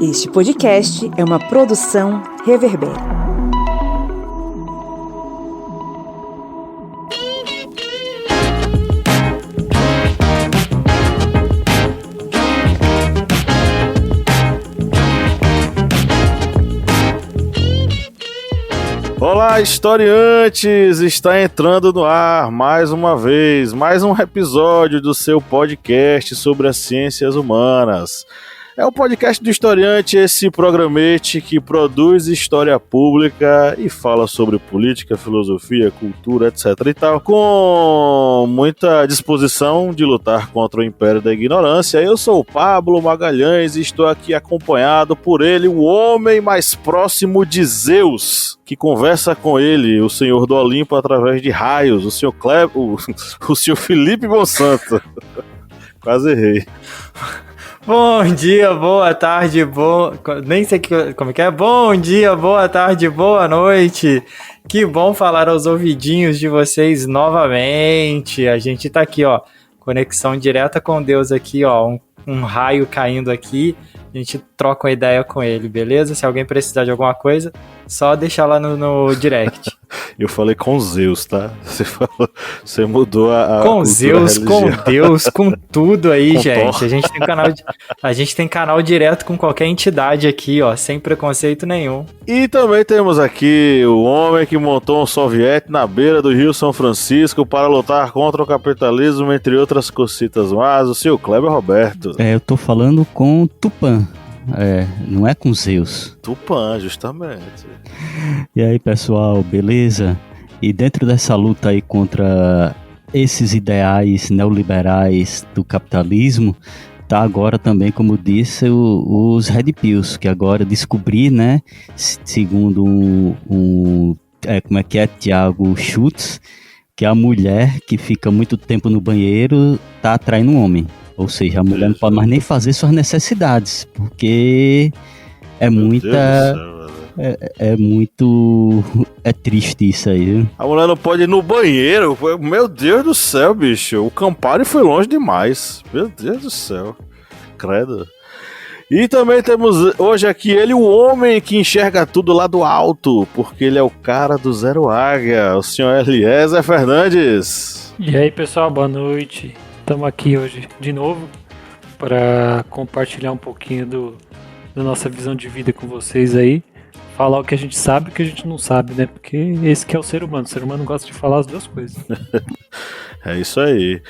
Este podcast é uma produção Reverber. Olá, historiantes! Está entrando no ar mais uma vez, mais um episódio do seu podcast sobre as ciências humanas. É o podcast do Historiante, esse programete que produz história pública e fala sobre política, filosofia, cultura, etc. e tal, com muita disposição de lutar contra o império da ignorância. Eu sou o Pablo Magalhães e estou aqui acompanhado por ele, o homem mais próximo de Zeus, que conversa com ele, o senhor do Olimpo, através de raios, o senhor o senhor Felipe Monsanto. Quase errei. Bom dia, boa tarde, nem sei como é que é. Bom dia, boa tarde, boa noite. Que bom falar aos ouvidinhos de vocês novamente. A gente tá aqui, ó, conexão direta com Deus aqui, ó, um raio caindo aqui. A gente troca uma ideia com ele, beleza? Se alguém precisar de alguma coisa, só deixar lá no direct. Eu falei com Zeus, tá? Você mudou a com Zeus, religião. Com Deus, com tudo aí, com gente. Thor. A gente tem canal direto com qualquer entidade aqui, ó, sem preconceito nenhum. E também temos aqui o homem que montou um soviete na beira do Rio São Francisco para lutar contra o capitalismo, entre outras cositas mais, o seu Kleber Roberto. Eu tô falando com Tupã. Não é com Zeus. Tupã, justamente. E aí, pessoal, beleza? E dentro dessa luta aí contra esses ideais neoliberais do capitalismo, tá agora também, como disse, os Red Pills, que agora descobri, né, segundo como é que é, Tiago Schultz, que a mulher que fica muito tempo no banheiro tá atraindo um homem. Ou seja, a mulher não pode mais nem fazer suas necessidades, porque é é triste isso aí, viu? A mulher não pode ir no banheiro. Meu Deus do céu, bicho. O Campari foi longe demais. Meu Deus do céu. Credo. E também temos hoje aqui ele, o homem que enxerga tudo lá do alto, porque ele é o cara do Zero Águia, o senhor Eliezer Fernandes. E aí, pessoal, boa noite. Estamos aqui hoje de novo para compartilhar um pouquinho da nossa visão de vida com vocês aí. Falar o que a gente sabe e o que a gente não sabe, né? Porque esse que é o ser humano. O ser humano gosta de falar as duas coisas. É isso aí.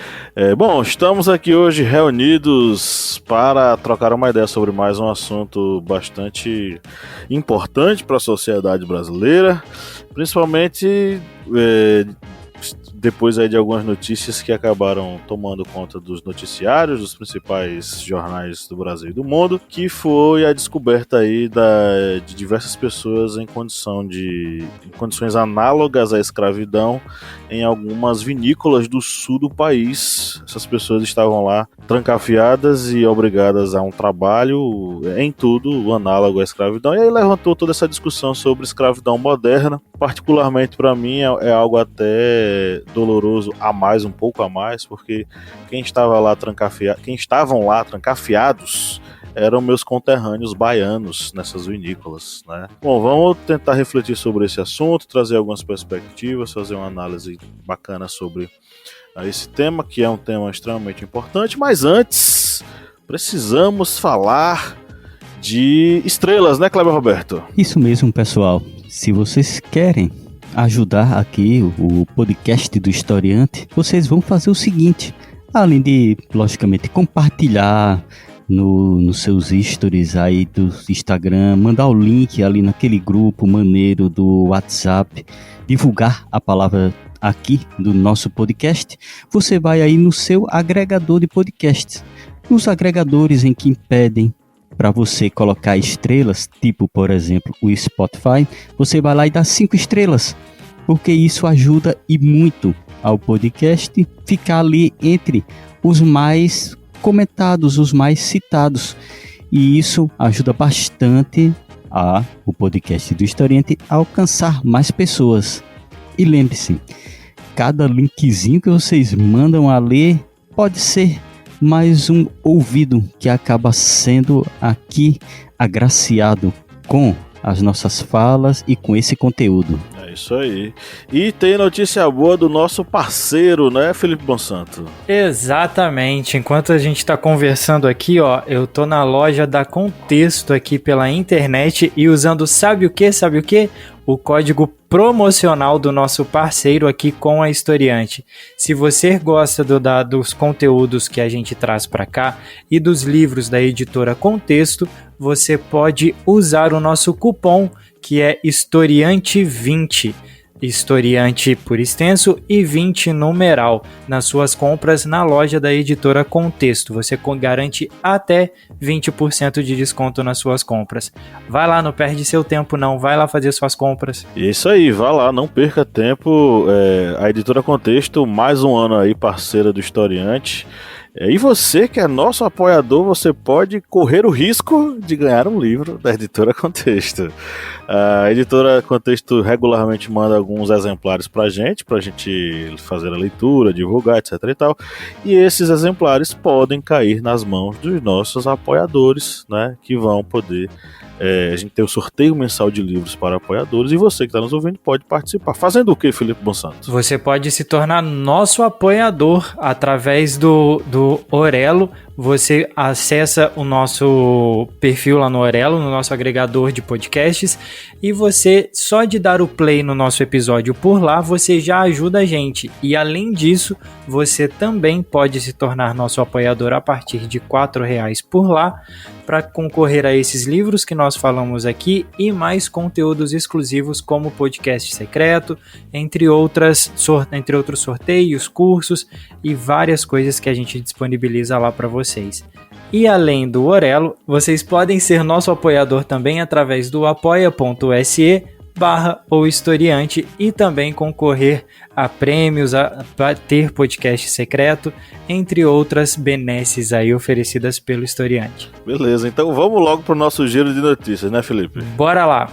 Bom, estamos aqui hoje reunidos para trocar uma ideia sobre mais um assunto bastante importante para a sociedade brasileira, principalmente depois aí de algumas notícias que acabaram tomando conta dos noticiários dos principais jornais do Brasil e do mundo, que foi a descoberta aí de diversas pessoas em condições análogas à escravidão em algumas vinícolas do sul do país. Essas pessoas estavam lá trancafiadas e obrigadas a um trabalho em tudo análogo à escravidão, e aí levantou toda essa discussão sobre escravidão moderna. Particularmente para mim é algo até doloroso um pouco a mais, porque quem estavam lá trancafiados eram meus conterrâneos baianos nessas vinícolas, né? Bom, vamos tentar refletir sobre esse assunto, trazer algumas perspectivas, fazer uma análise bacana sobre esse tema, que é um tema extremamente importante, mas antes precisamos falar de estrelas, né, Kleber Roberto? Isso mesmo, pessoal. Se vocês querem ajudar aqui o podcast do Historiante, vocês vão fazer o seguinte: além de, logicamente, compartilhar nos seus stories aí do Instagram, mandar o link ali naquele grupo maneiro do WhatsApp, divulgar a palavra aqui do nosso podcast, você vai aí no seu agregador de podcasts, nos agregadores em que pedem para você colocar estrelas, tipo, por exemplo, o Spotify, você vai lá e dá 5 estrelas, porque isso ajuda e muito ao podcast ficar ali entre os mais comentados, os mais citados, e isso ajuda bastante o podcast do Historiante a alcançar mais pessoas. E lembre-se, cada linkzinho que vocês mandam a ler pode ser mais um ouvido que acaba sendo aqui agraciado com as nossas falas e com esse conteúdo. É isso aí. E tem notícia boa do nosso parceiro, né, Felipe Bonsanto? Exatamente. Enquanto a gente está conversando aqui, ó, eu tô na loja da Contexto aqui pela internet e usando sabe o que? O código promocional do nosso parceiro aqui com a Historiante. Se você gosta dos conteúdos que a gente traz para cá e dos livros da editora Contexto, você pode usar o nosso cupom que é Historiante20. Historiante por extenso e 20 numeral nas suas compras na loja da editora Contexto. Você garante até 20% de desconto nas suas compras. Vai lá, não perde seu tempo não, vai lá fazer suas compras. Isso aí, vá lá, não perca tempo. A editora Contexto, mais um ano aí, parceira do Historiante. E você que é nosso apoiador, você pode correr o risco de ganhar um livro da editora Contexto. A editora Contexto regularmente manda alguns exemplares pra gente fazer a leitura, divulgar, etc e tal. E esses exemplares podem cair nas mãos dos nossos apoiadores, né? Que vão poder... a gente tem o sorteio mensal de livros para apoiadores e você que está nos ouvindo pode participar. Fazendo o que, Felipe Bonsanto? Você pode se tornar nosso apoiador através do Orelo. Você acessa o nosso perfil lá no Orelo, no nosso agregador de podcasts, e você, só de dar o play no nosso episódio por lá, você já ajuda a gente. E além disso, você também pode se tornar nosso apoiador a partir de R$4 por lá, para concorrer a esses livros que nós falamos aqui e mais conteúdos exclusivos como podcast secreto, entre outros sorteios, cursos e várias coisas que a gente disponibiliza lá para vocês. E além do Orelo, vocês podem ser nosso apoiador também através do apoia.se/ohistoriante e também concorrer a prêmios, a ter podcast secreto, entre outras benesses aí oferecidas pelo Historiante. Beleza, então vamos logo pro nosso giro de notícias, né, Felipe? Bora lá!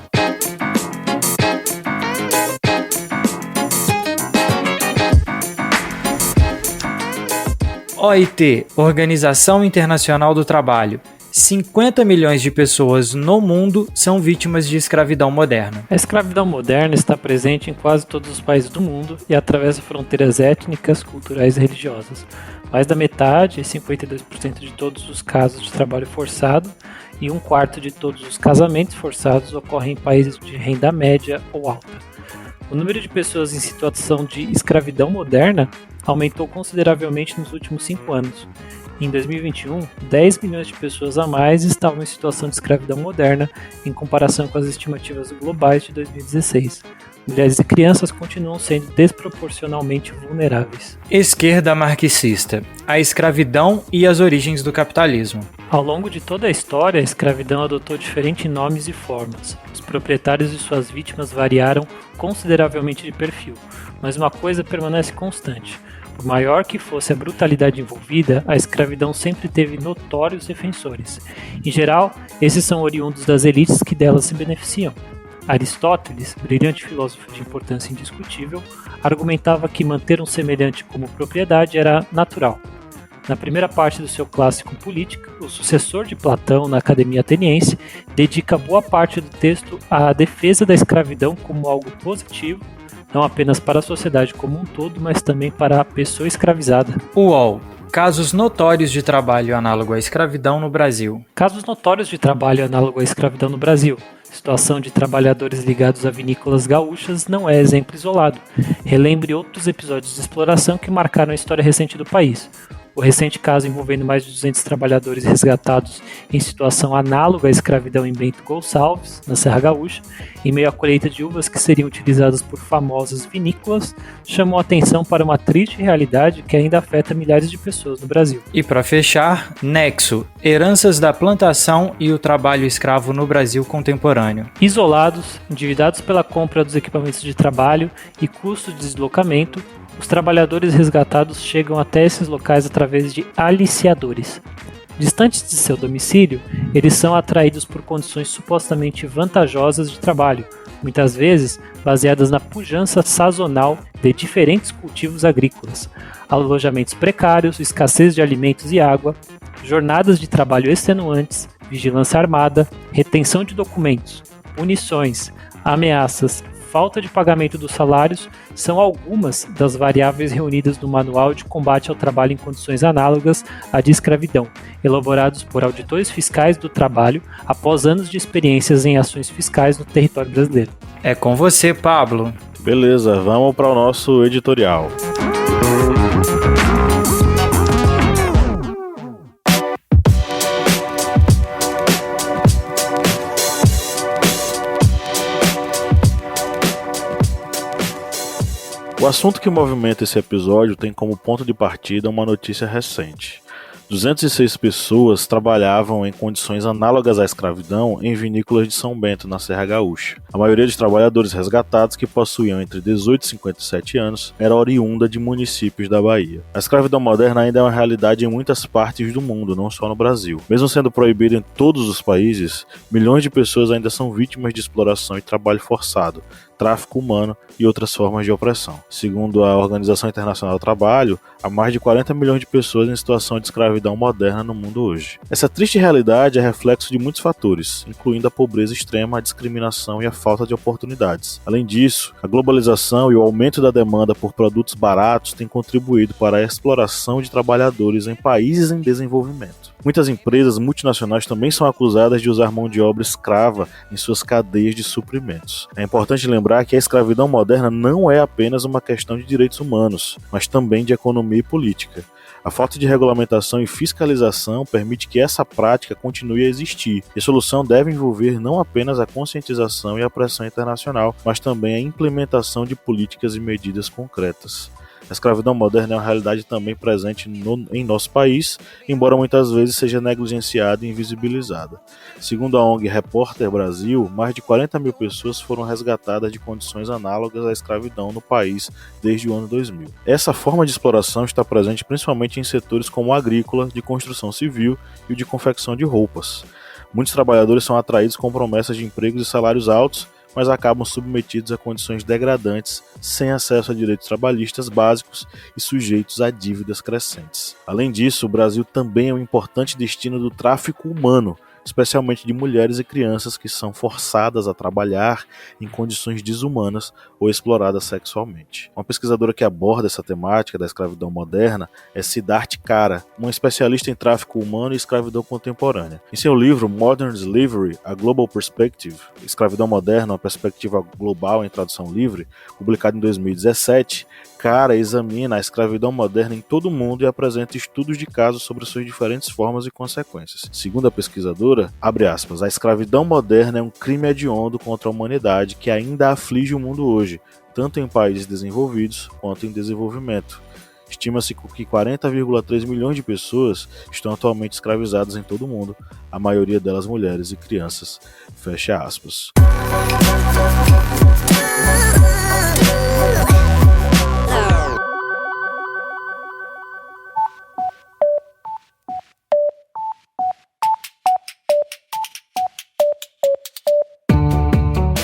OIT, Organização Internacional do Trabalho. 50 milhões de pessoas no mundo são vítimas de escravidão moderna. A escravidão moderna está presente em quase todos os países do mundo e atravessa fronteiras étnicas, culturais e religiosas. Mais da metade, 52% de todos os casos de trabalho forçado e 1/4 de todos os casamentos forçados ocorrem em países de renda média ou alta. O número de pessoas em situação de escravidão moderna aumentou consideravelmente nos últimos 5 anos. Em 2021, 10 milhões de pessoas a mais estavam em situação de escravidão moderna em comparação com as estimativas globais de 2016. Mulheres e crianças continuam sendo desproporcionalmente vulneráveis. Esquerda marxista, a escravidão e as origens do capitalismo. Ao longo de toda a história, a escravidão adotou diferentes nomes e formas. Os proprietários e suas vítimas variaram consideravelmente de perfil, mas uma coisa permanece constante. Por maior que fosse a brutalidade envolvida, a escravidão sempre teve notórios defensores. Em geral, esses são oriundos das elites que delas se beneficiam. Aristóteles, brilhante filósofo de importância indiscutível, argumentava que manter um semelhante como propriedade era natural. Na primeira parte do seu clássico Política, o sucessor de Platão na Academia Ateniense dedica boa parte do texto à defesa da escravidão como algo positivo, não apenas para a sociedade como um todo, mas também para a pessoa escravizada. UOL. Casos notórios de trabalho análogo à escravidão no Brasil. Casos notórios de trabalho análogo à escravidão no Brasil. Situação de trabalhadores ligados a vinícolas gaúchas não é exemplo isolado. Relembre outros episódios de exploração que marcaram a história recente do país. O recente caso envolvendo mais de 200 trabalhadores resgatados em situação análoga à escravidão em Bento Gonçalves, na Serra Gaúcha, em meio à colheita de uvas que seriam utilizadas por famosas vinícolas, chamou atenção para uma triste realidade que ainda afeta milhares de pessoas no Brasil. E para fechar, Nexo, heranças da plantação e o trabalho escravo no Brasil contemporâneo. Isolados, endividados pela compra dos equipamentos de trabalho e custo de deslocamento, os trabalhadores resgatados chegam até esses locais através de aliciadores. Distantes de seu domicílio, eles são atraídos por condições supostamente vantajosas de trabalho, muitas vezes baseadas na pujança sazonal de diferentes cultivos agrícolas, alojamentos precários, escassez de alimentos e água, jornadas de trabalho extenuantes, vigilância armada, retenção de documentos, punições, ameaças, falta de pagamento dos salários são algumas das variáveis reunidas no Manual de Combate ao Trabalho em Condições Análogas à de Escravidão, elaborados por auditores fiscais do trabalho após anos de experiências em ações fiscais no território brasileiro. É com você, Pablo. Beleza, vamos para o nosso editorial. O assunto que movimenta esse episódio tem como ponto de partida uma notícia recente. 206 pessoas trabalhavam em condições análogas à escravidão em vinícolas de São Bento, na Serra Gaúcha. A maioria dos trabalhadores resgatados, que possuíam entre 18 e 57 anos, era oriunda de municípios da Bahia. A escravidão moderna ainda é uma realidade em muitas partes do mundo, não só no Brasil. Mesmo sendo proibida em todos os países, milhões de pessoas ainda são vítimas de exploração e trabalho forçado, tráfico humano e outras formas de opressão. Segundo a Organização Internacional do Trabalho, há mais de 40 milhões de pessoas em situação de escravidão moderna no mundo hoje. Essa triste realidade é reflexo de muitos fatores, incluindo a pobreza extrema, a discriminação e a falta de oportunidades. Além disso, a globalização e o aumento da demanda por produtos baratos têm contribuído para a exploração de trabalhadores em países em desenvolvimento. Muitas empresas multinacionais também são acusadas de usar mão de obra escrava em suas cadeias de suprimentos. É importante lembrar que a escravidão moderna não é apenas uma questão de direitos humanos, mas também de economia e política. A falta de regulamentação e fiscalização permite que essa prática continue a existir, e a solução deve envolver não apenas a conscientização e a pressão internacional, mas também a implementação de políticas e medidas concretas. A escravidão moderna é uma realidade também presente em nosso país, embora muitas vezes seja negligenciada e invisibilizada. Segundo a ONG Repórter Brasil, mais de 40 mil pessoas foram resgatadas de condições análogas à escravidão no país desde o ano 2000. Essa forma de exploração está presente principalmente em setores como o agrícola, de construção civil e o de confecção de roupas. Muitos trabalhadores são atraídos com promessas de empregos e salários altos, mas acabam submetidos a condições degradantes, sem acesso a direitos trabalhistas básicos e sujeitos a dívidas crescentes. Além disso, o Brasil também é um importante destino do tráfico humano, especialmente de mulheres e crianças que são forçadas a trabalhar em condições desumanas ou exploradas sexualmente. Uma pesquisadora que aborda essa temática da escravidão moderna é Siddharth Kara, uma especialista em tráfico humano e escravidão contemporânea. Em seu livro Modern Slavery: A Global Perspective, Escravidão Moderna, uma perspectiva global em tradução livre, publicado em 2017, Kara examina a escravidão moderna em todo o mundo e apresenta estudos de casos sobre suas diferentes formas e consequências. Segundo a pesquisadora, abre aspas, a escravidão moderna é um crime hediondo contra a humanidade que ainda aflige o mundo hoje, tanto em países desenvolvidos quanto em desenvolvimento. Estima-se que 40,3 milhões de pessoas estão atualmente escravizadas em todo o mundo, a maioria delas mulheres e crianças. Fecha aspas.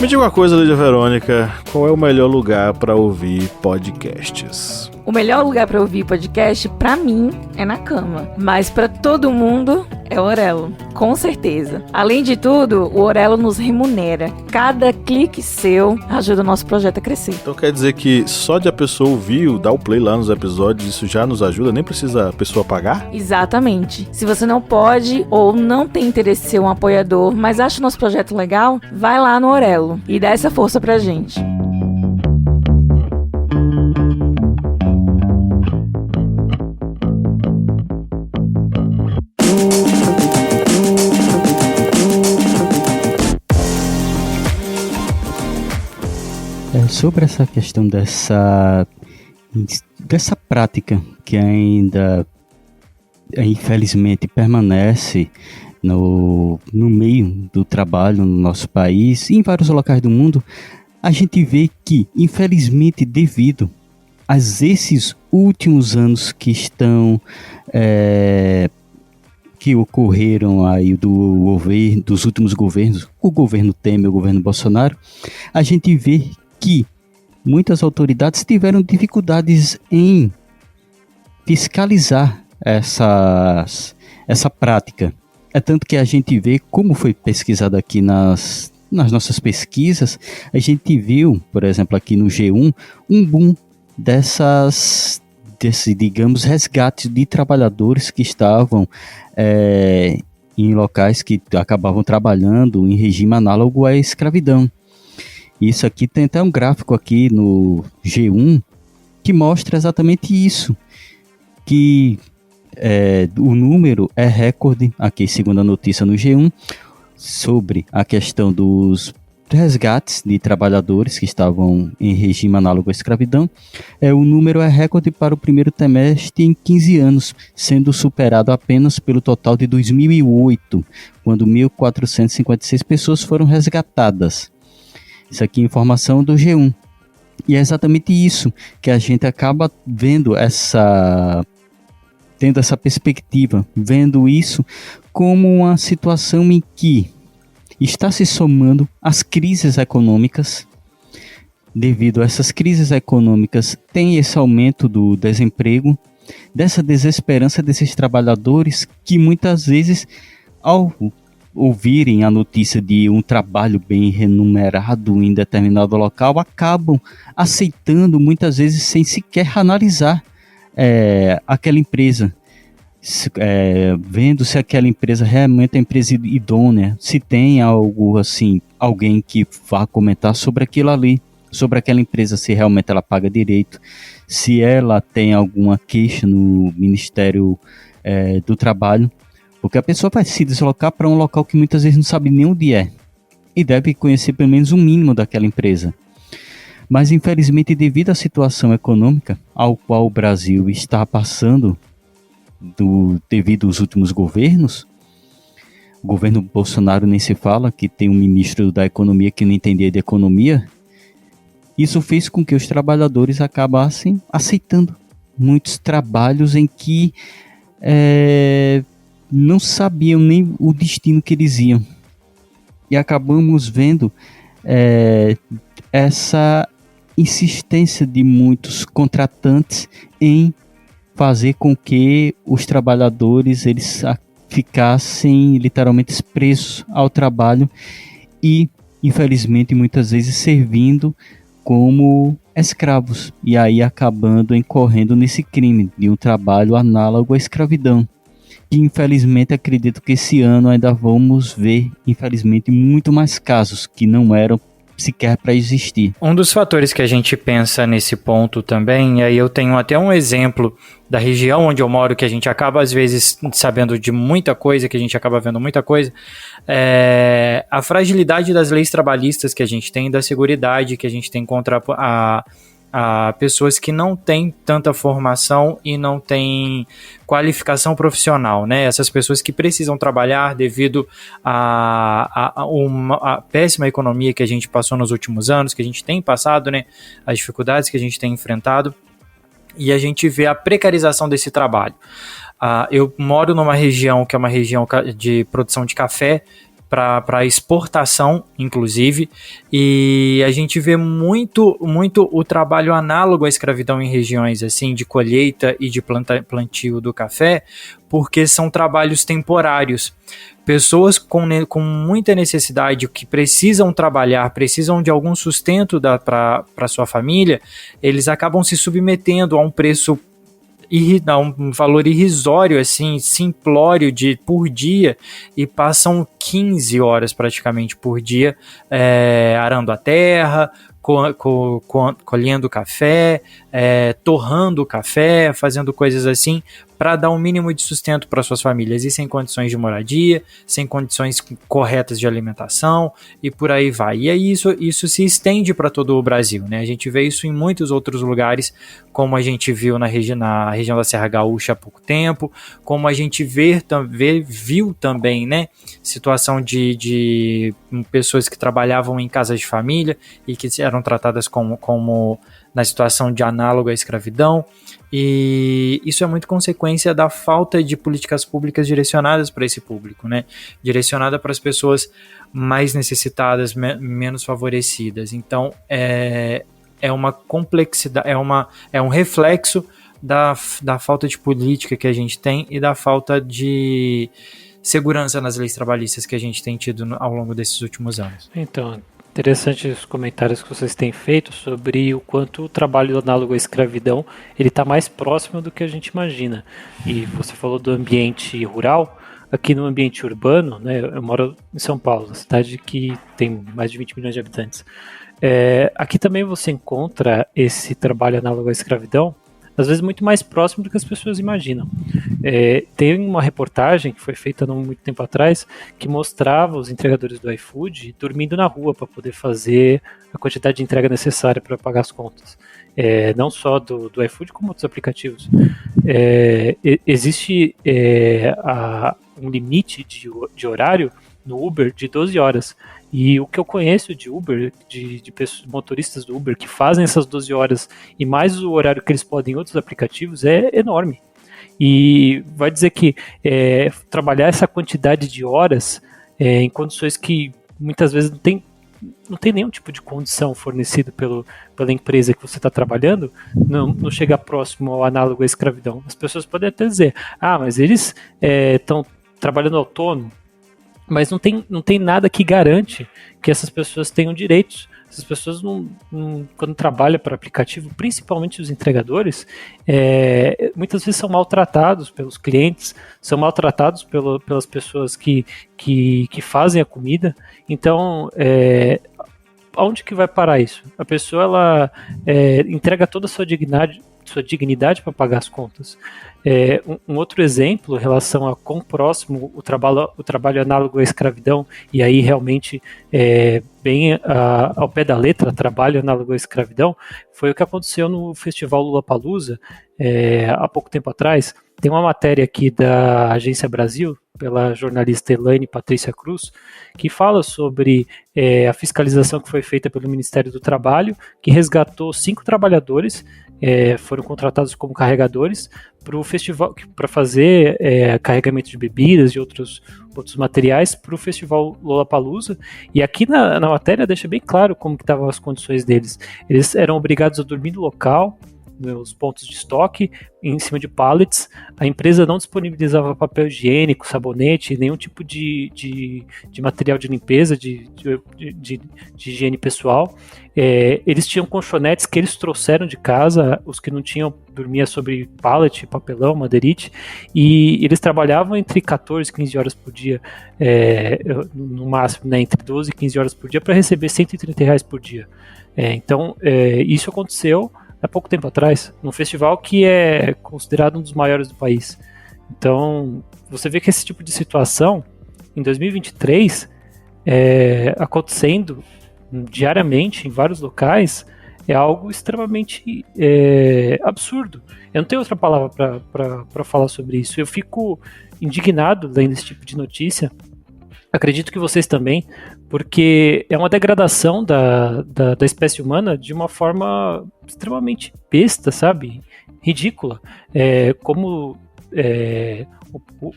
Me diga uma coisa, Lídia Verônica, qual é o melhor lugar para ouvir podcasts? O melhor lugar para ouvir podcast, pra mim, é na cama. Mas pra todo mundo, é o Orelo. Com certeza. Além de tudo, o Orelo nos remunera. Cada clique seu ajuda o nosso projeto a crescer. Então quer dizer que só de a pessoa ouvir, dar o play lá nos episódios, isso já nos ajuda? Nem precisa a pessoa pagar? Exatamente. Se você não pode ou não tem interesse em ser um apoiador, mas acha o nosso projeto legal, vai lá no Orelo e dá essa força pra gente. Sobre essa questão dessa prática que ainda infelizmente permanece no meio do trabalho no nosso país e em vários locais do mundo, a gente vê que, infelizmente, devido a esses últimos anos que que ocorreram aí dos últimos governos, o governo Temer, o governo Bolsonaro, a gente vê que muitas autoridades tiveram dificuldades em fiscalizar essa prática. É tanto que a gente vê, como foi pesquisado aqui nas nossas pesquisas, a gente viu, por exemplo, aqui no G1, um boom digamos, resgates de trabalhadores que estavam em locais que acabavam trabalhando em regime análogo à escravidão. Isso aqui tem até um gráfico aqui no G1 que mostra exatamente isso, que o número é recorde, aqui segundo a notícia no G1, sobre a questão dos resgates de trabalhadores que estavam em regime análogo à escravidão. O número é recorde para o primeiro trimestre em 15 anos, sendo superado apenas pelo total de 2008, quando 1.456 pessoas foram resgatadas. Isso aqui é informação do G1. E é exatamente isso que a gente acaba vendo tendo essa perspectiva, vendo isso como uma situação em que está se somando as crises econômicas. Devido a essas crises econômicas, tem esse aumento do desemprego, dessa desesperança desses trabalhadores que muitas vezes, ao ouvirem a notícia de um trabalho bem remunerado em determinado local, acabam aceitando muitas vezes sem sequer analisar aquela empresa, vendo se aquela empresa realmente é uma empresa idônea, se tem algo assim, alguém que vá comentar sobre aquilo ali, sobre aquela empresa, se realmente ela paga direito, se ela tem alguma queixa no Ministério do Trabalho, porque a pessoa vai se deslocar para um local que muitas vezes não sabe nem onde é, e deve conhecer pelo menos um mínimo daquela empresa. Mas infelizmente, devido à situação econômica ao qual o Brasil está passando, devido aos últimos governos, o governo Bolsonaro nem se fala, que tem um ministro da economia que não entendia de economia, isso fez com que os trabalhadores acabassem aceitando muitos trabalhos em que não sabiam nem o destino que eles iam. E acabamos vendo essa insistência de muitos contratantes em fazer com que os trabalhadores eles ficassem literalmente presos ao trabalho e, infelizmente, muitas vezes servindo como escravos e aí acabando incorrendo nesse crime de um trabalho análogo à escravidão. E, infelizmente, acredito que esse ano ainda vamos ver, infelizmente, muito mais casos que não eram sequer para existir. Um dos fatores que a gente pensa nesse ponto também, e aí eu tenho até um exemplo da região onde eu moro, que a gente acaba às vezes sabendo de muita coisa, que a gente acaba vendo muita coisa, a fragilidade das leis trabalhistas que a gente tem, da seguridade que a gente tem contra a pessoas que não têm tanta formação e não têm qualificação profissional, né? Essas pessoas que precisam trabalhar devido a péssima economia que a gente passou nos últimos anos, que a gente tem passado, né? As dificuldades que a gente tem enfrentado, e a gente vê a precarização desse trabalho. Eu moro numa região que é uma região de produção de café, para exportação, inclusive, e a gente vê muito o trabalho análogo à escravidão em regiões assim de colheita e de plantio do café, porque são trabalhos temporários. Pessoas com muita necessidade, que precisam trabalhar, precisam de algum sustento para sua família, eles acabam se submetendo a um preço, um valor irrisório, assim, simplório por dia, e passam 15 horas praticamente por dia arando a terra, colhendo café, torrando o café, fazendo coisas assim para dar um mínimo de sustento para suas famílias, e sem condições de moradia, sem condições corretas de alimentação, e por aí vai. E aí isso se estende para todo o Brasil, né? A gente vê isso em muitos outros lugares, como a gente viu na região da Serra Gaúcha há pouco tempo, como a gente viu também, né, situação de pessoas que trabalhavam em casas de família e que eram tratadas como na situação de análogo à escravidão, e isso é muito consequência da falta de políticas públicas direcionadas para esse público, né? Direcionada para as pessoas mais necessitadas, menos favorecidas. Então, é uma complexidade, é um reflexo da falta de política que a gente tem e da falta de segurança nas leis trabalhistas que a gente tem tido ao longo desses últimos anos. Então, interessante os comentários que vocês têm feito sobre o quanto o trabalho análogo à escravidão ele está mais próximo do que a gente imagina. E você falou do ambiente rural. Aqui no ambiente urbano, né, eu moro em São Paulo, cidade que tem mais de 20 milhões de habitantes. Aqui também você encontra esse trabalho análogo à escravidão, às vezes muito mais próximo do que as pessoas imaginam. Tem uma reportagem que foi feita não muito tempo atrás que mostrava os entregadores do iFood dormindo na rua para poder fazer a quantidade de entrega necessária para pagar as contas. Não só do iFood, como outros aplicativos. Existe um limite de horário no Uber de 12 horas. E o que eu conheço de Uber, de motoristas do Uber que fazem essas 12 horas e mais o horário que eles podem em outros aplicativos é enorme. E vai dizer que trabalhar essa quantidade de horas em condições que muitas vezes não tem nenhum tipo de condição fornecido pela empresa que você está trabalhando, não chega próximo ao análogo à escravidão. As pessoas podem até dizer, mas eles estão trabalhando autônomo, mas não tem nada que garante que essas pessoas tenham direitos. Essas pessoas, quando trabalham para aplicativo, principalmente os entregadores, muitas vezes são maltratados pelos clientes, são maltratados pelas pessoas que fazem a comida. Então, aonde que vai parar isso? A pessoa ela entrega toda a sua dignidade para pagar as contas. Um outro exemplo em relação a quão próximo o trabalho análogo à escravidão, e aí realmente bem ao pé da letra, trabalho análogo à escravidão, foi o que aconteceu no Festival Lollapalooza há pouco tempo atrás. Tem uma matéria aqui da Agência Brasil, pela jornalista Elaine Patrícia Cruz, que fala sobre a fiscalização que foi feita pelo Ministério do Trabalho, que resgatou 5 trabalhadores, foram contratados como carregadores para o festival, para fazer carregamento de bebidas e outros materiais para o Festival Lollapalooza. E aqui na matéria deixa bem claro como que estavam as condições deles. Eles eram obrigados a dormir no local, nos pontos de estoque, em cima de pallets. A empresa não disponibilizava papel higiênico, sabonete, nenhum tipo de material de limpeza, de higiene pessoal. Eles tinham colchonetes que eles trouxeram de casa, os que não tinham dormia sobre pallet, papelão, madeirite, e eles trabalhavam entre 14 e 15 horas por dia, no máximo, né, entre 12 e 15 horas por dia, para receber R$130 por dia. Então, isso aconteceu há pouco tempo atrás, num festival que é considerado um dos maiores do país. Então, você vê que esse tipo de situação, em 2023, acontecendo diariamente em vários locais, é algo extremamente absurdo. Eu não tenho outra palavra para falar sobre isso. Eu fico indignado lendo esse tipo de notícia. Acredito que vocês também, porque é uma degradação da espécie humana de uma forma extremamente besta, sabe? Ridícula. Como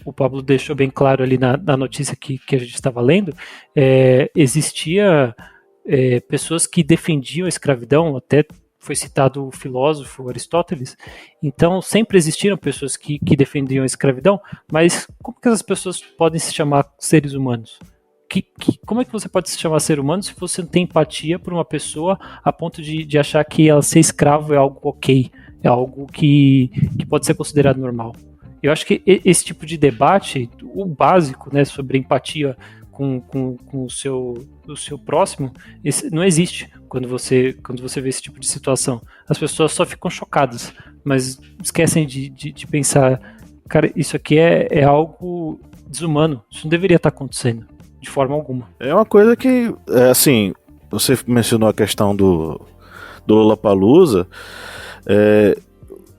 o Pablo deixou bem claro ali na notícia que a gente estava lendo, existia pessoas que defendiam a escravidão, até foi citado o filósofo Aristóteles. Então sempre existiram pessoas que defendiam a escravidão, mas como que essas pessoas podem se chamar seres humanos? Como é que você pode se chamar ser humano se você não tem empatia por uma pessoa a ponto de achar que ela ser escravo é algo ok, é algo que pode ser considerado normal? Eu acho que esse tipo de debate, o básico, né, sobre empatia com o seu próximo, não existe quando você vê esse tipo de situação. As pessoas só ficam chocadas, mas esquecem de pensar, cara, isso aqui é algo desumano, isso não deveria estar acontecendo, de forma alguma. É uma coisa que, assim, você mencionou a questão do Lollapalooza,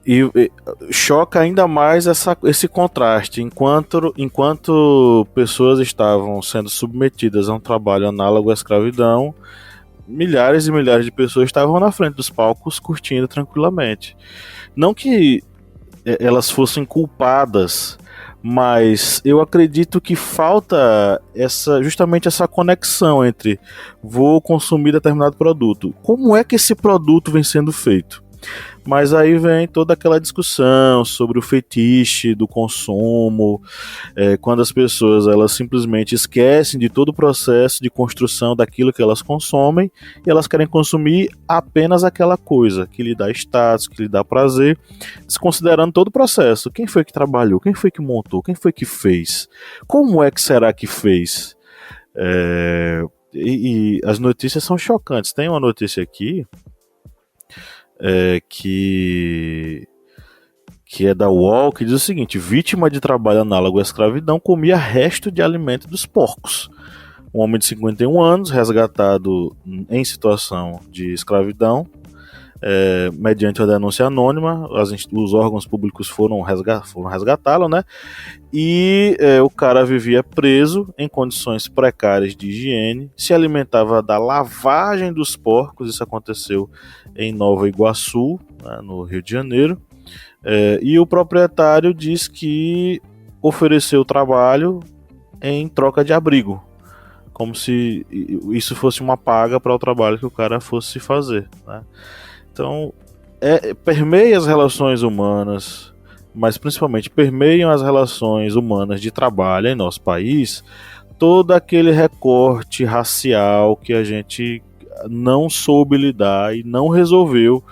e choca ainda mais esse contraste. Enquanto pessoas estavam sendo submetidas a um trabalho análogo à escravidão, milhares e milhares de pessoas estavam na frente dos palcos curtindo tranquilamente. Não que elas fossem culpadas, mas eu acredito que falta justamente essa conexão entre vou consumir determinado produto. Como é que esse produto vem sendo feito? Mas aí vem toda aquela discussão sobre o fetiche do consumo, quando as pessoas elas simplesmente esquecem de todo o processo de construção daquilo que elas consomem e elas querem consumir apenas aquela coisa que lhe dá status, que lhe dá prazer, desconsiderando todo o processo. Quem foi que trabalhou? Quem foi que montou? Quem foi que fez? Como é que será que fez? E as notícias são chocantes. Tem uma notícia aqui que é da UOL, que diz o seguinte: vítima de trabalho análogo à escravidão comia resto de alimento dos porcos. Um homem de 51 anos, resgatado em situação de escravidão, mediante uma denúncia anônima, os órgãos públicos foram resgatá-lo, né? E o cara vivia preso em condições precárias de higiene, se alimentava da lavagem dos porcos. Isso aconteceu em Nova Iguaçu, né, no Rio de Janeiro, e o proprietário diz que ofereceu trabalho em troca de abrigo, como se isso fosse uma paga para o trabalho que o cara fosse fazer, né? Então, permeia as relações humanas, mas principalmente permeiam as relações humanas de trabalho em nosso país, todo aquele recorte racial que a gente não soube lidar e não resolveu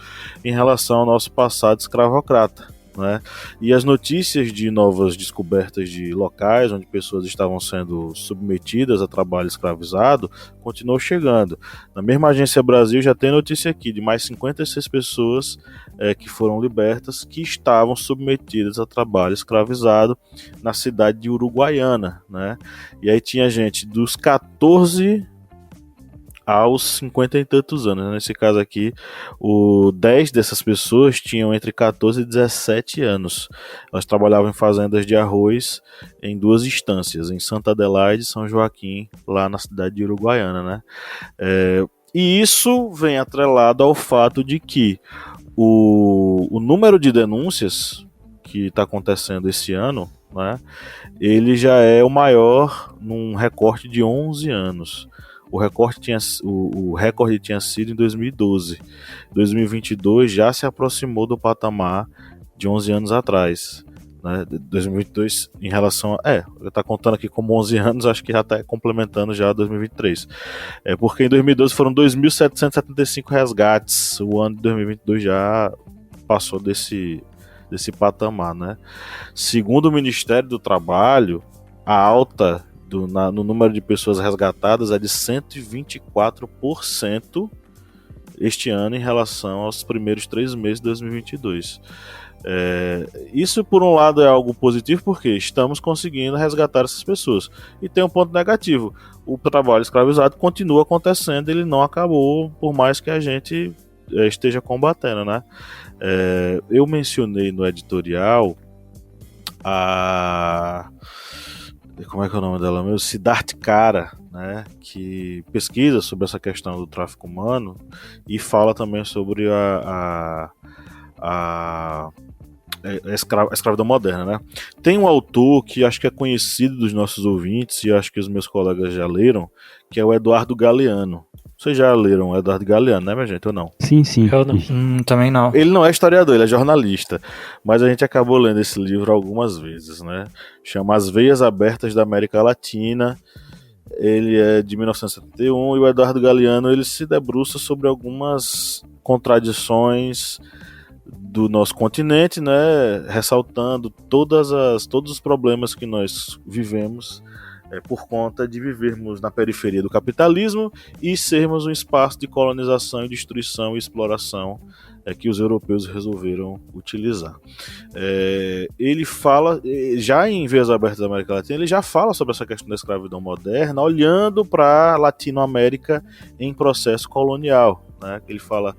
em relação ao nosso passado escravocrata, né? E as notícias de novas descobertas de locais onde pessoas estavam sendo submetidas a trabalho escravizado continuam chegando. Na mesma Agência Brasil já tem notícia aqui de mais 56 pessoas que foram libertas, que estavam submetidas a trabalho escravizado na cidade de Uruguaiana, né? E aí tinha gente dos 14 aos 50 e tantos anos. Nesse caso aqui, 10 dessas pessoas tinham entre 14 e 17 anos. Elas trabalhavam em fazendas de arroz em 2 instâncias, em Santa Adelaide e São Joaquim, lá na cidade de Uruguaiana, né? E isso vem atrelado ao fato de que o número de denúncias que está acontecendo esse ano, né, ele já é o maior num recorte de 11 anos. O recorde tinha sido em 2012. 2022 já se aproximou do patamar de 11 anos atrás, né? 2022 em relação a... está contando aqui como 11 anos, acho que já está complementando já 2023. Porque em 2012 foram 2.775 resgates. O ano de 2022 já passou desse patamar, né? Segundo o Ministério do Trabalho, a alta no número de pessoas resgatadas é de 124% este ano em relação aos primeiros 3 meses de 2022. Isso, por um lado, é algo positivo, porque estamos conseguindo resgatar essas pessoas. E tem um ponto negativo: o trabalho escravizado continua acontecendo, ele não acabou, por mais que a gente esteja combatendo, né? Eu mencionei no editorial como é que é o nome dela mesmo? Siddharth Kara, né, que pesquisa sobre essa questão do tráfico humano e fala também sobre a escravidão moderna, né? Tem um autor que acho que é conhecido dos nossos ouvintes e acho que os meus colegas já leram, que é o Eduardo Galeano. Vocês já leram o Eduardo Galeano, né, minha gente, ou não? Sim, sim. Eu não. Também não. Ele não é historiador, ele é jornalista, mas a gente acabou lendo esse livro algumas vezes, né? Chama As Veias Abertas da América Latina. Ele é de 1971 e o Eduardo Galeano ele se debruça sobre algumas contradições do nosso continente, né? Ressaltando todos os problemas que nós vivemos por conta de vivermos na periferia do capitalismo e sermos um espaço de colonização e destruição e exploração que os europeus resolveram utilizar. Ele fala, já em Veias Abertas da América Latina, ele já fala sobre essa questão da escravidão moderna, olhando para a Latinoamérica em processo colonial, né? Ele fala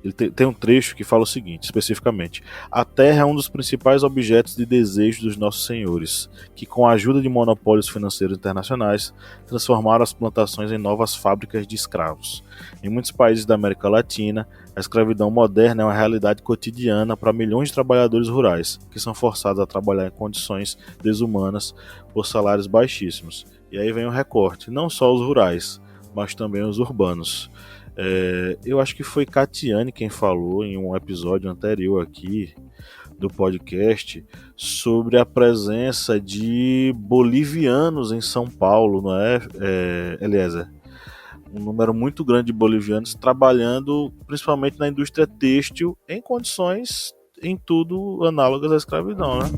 ele tem um trecho que fala o seguinte, especificamente: a terra é um dos principais objetos de desejo dos nossos senhores, que com a ajuda de monopólios financeiros internacionais transformaram as plantações em novas fábricas de escravos. Em muitos países da América Latina, a escravidão moderna é uma realidade cotidiana para milhões de trabalhadores rurais, que são forçados a trabalhar em condições desumanas por salários baixíssimos. E aí vem o recorte, não só os rurais, mas também os urbanos. Eu acho que foi Catiane quem falou em um episódio anterior aqui do podcast sobre a presença de bolivianos em São Paulo, não é, Eliezer? Um número muito grande de bolivianos trabalhando principalmente na indústria têxtil em condições em tudo análogas à escravidão, né?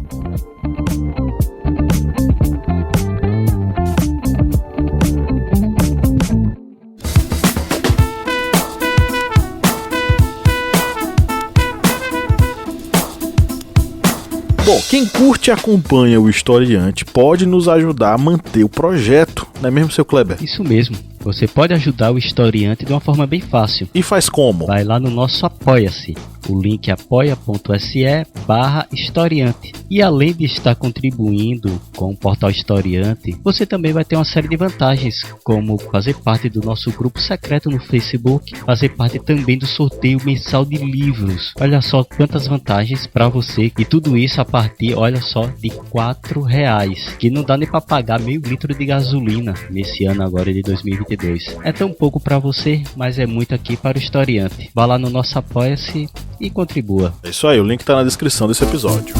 Bom, quem curte e acompanha o Historiante pode nos ajudar a manter o projeto, não é mesmo, seu Kleber? Isso mesmo. Você pode ajudar o Historiante de uma forma bem fácil. E faz como? Vai lá no nosso Apoia-se. O link é apoia.se/historiante. E além de estar contribuindo com o Portal Historiante, você também vai ter uma série de vantagens, como fazer parte do nosso grupo secreto no Facebook, fazer parte também do sorteio mensal de livros. Olha só quantas vantagens para você. E tudo isso a partir, olha só, de R$4, que não dá nem para pagar meio litro de gasolina nesse ano agora de 2022. É tão pouco para você, mas é muito aqui para o Historiante. Vá lá no nosso Apoia-se e contribua. É isso aí, o link tá na descrição desse episódio.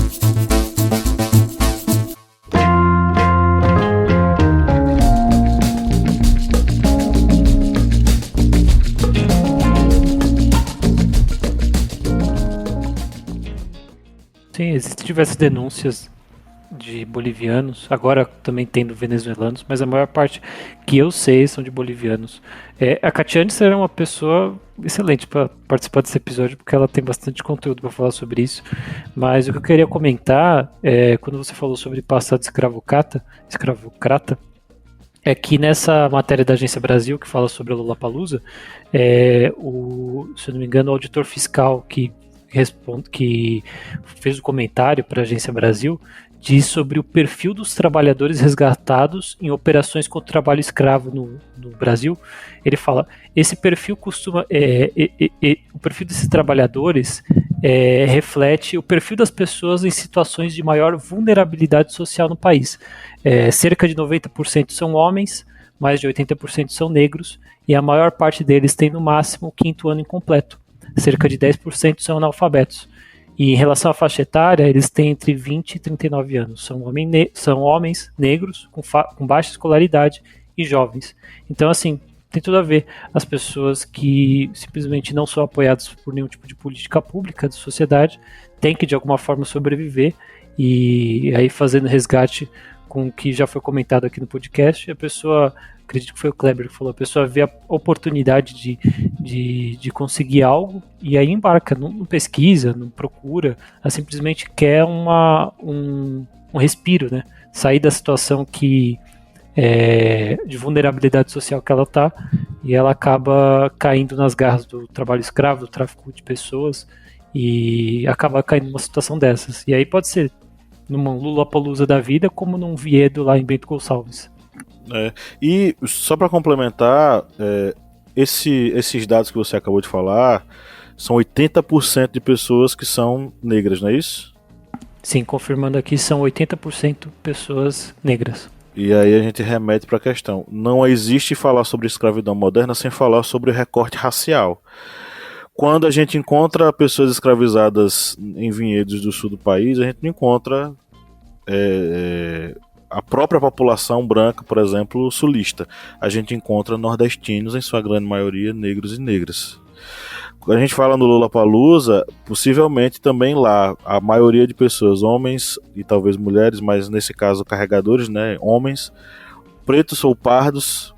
Sim, existem diversas denúncias de bolivianos, agora também tendo venezuelanos, mas a maior parte que eu sei são de bolivianos. A Catiane será uma pessoa excelente para participar desse episódio, porque ela tem bastante conteúdo para falar sobre isso. Mas o que eu queria comentar quando você falou sobre passado escravocrata, é que nessa matéria da Agência Brasil, que fala sobre a Lollapalooza, se eu não me engano, o auditor fiscal que fez o comentário para a Agência Brasil diz sobre o perfil dos trabalhadores resgatados em operações contra o trabalho escravo no Brasil. Ele fala, esse perfil costuma, o perfil desses trabalhadores reflete o perfil das pessoas em situações de maior vulnerabilidade social no país. Cerca de 90% são homens, mais de 80% são negros, e a maior parte deles tem no máximo o 5º ano incompleto. Cerca de 10% são analfabetos. E em relação à faixa etária, eles têm entre 20 e 39 anos. São homens negros, com baixa escolaridade e jovens. Então, assim, tem tudo a ver. As pessoas que simplesmente não são apoiadas por nenhum tipo de política pública de sociedade têm que, de alguma forma, sobreviver. E aí, fazendo resgate com o que já foi comentado aqui no podcast, a pessoa, acredito que foi o Kleber que falou, a pessoa vê a oportunidade de conseguir algo e aí embarca, não pesquisa, não procura, ela simplesmente quer um respiro, né? Sair da situação de vulnerabilidade social que ela está, e ela acaba caindo nas garras do trabalho escravo, do tráfico de pessoas, e acaba caindo numa situação dessas. E aí pode ser numa Lollapalooza da vida, como num Viedo lá em Bento Gonçalves. E só para complementar, esses dados que você acabou de falar são 80% de pessoas que são negras, não é isso? Sim, confirmando aqui, são 80% pessoas negras. E aí a gente remete para a questão, não existe falar sobre escravidão moderna sem falar sobre recorte racial. Quando a gente encontra pessoas escravizadas em vinhedos do sul do país, a gente não encontra a própria população branca, por exemplo, sulista. A gente encontra nordestinos, em sua grande maioria, negros e negras. Quando a gente fala no Lollapalooza, possivelmente também lá, a maioria de pessoas, homens e talvez mulheres, mas nesse caso carregadores, né, homens, pretos ou pardos,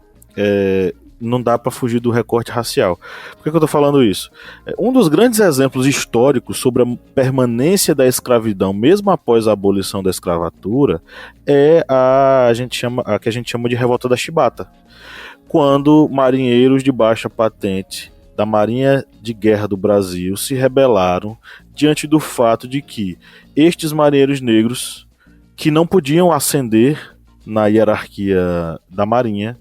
não dá para fugir do recorte racial. Por que eu estou falando isso? Um dos grandes exemplos históricos sobre a permanência da escravidão, mesmo após a abolição da escravatura, é a que a gente chama de Revolta da Chibata, quando marinheiros de baixa patente da Marinha de Guerra do Brasil se rebelaram diante do fato de que estes marinheiros negros, que não podiam ascender na hierarquia da Marinha,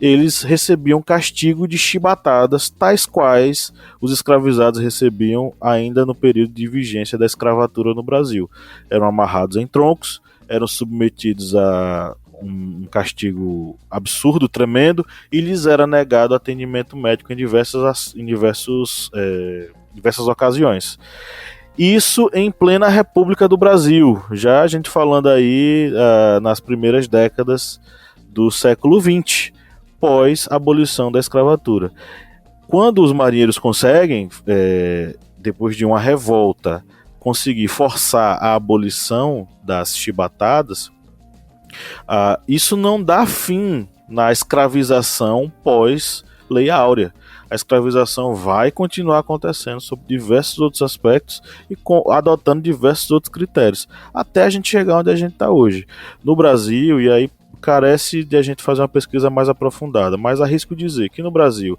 eles recebiam castigo de chibatadas, tais quais os escravizados recebiam ainda no período de vigência da escravatura no Brasil. Eram amarrados em troncos, eram submetidos a um castigo absurdo, tremendo, e lhes era negado atendimento médico em diversas ocasiões. Isso em plena República do Brasil, já a gente falando aí nas primeiras décadas do século XX, pós abolição da escravatura. Quando os marinheiros conseguem, depois de uma revolta, conseguir forçar a abolição das chibatadas, isso não dá fim na escravização pós-Lei Áurea. A escravização vai continuar acontecendo sob diversos outros aspectos e adotando diversos outros critérios, até a gente chegar onde a gente está hoje. No Brasil, e aí carece de a gente fazer uma pesquisa mais aprofundada, mas arrisco dizer que no Brasil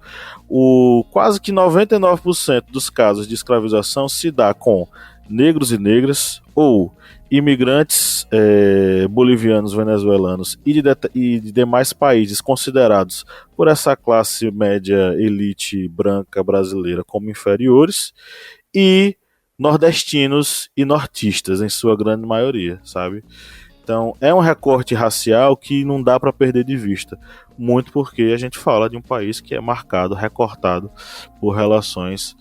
quase que 99% dos casos de escravização se dá com negros e negras ou imigrantes bolivianos, venezuelanos e de demais países considerados por essa classe média elite branca brasileira como inferiores, e nordestinos e nortistas em sua grande maioria, sabe? Então é um recorte racial que não dá para perder de vista, muito porque a gente fala de um país que é marcado, recortado por relações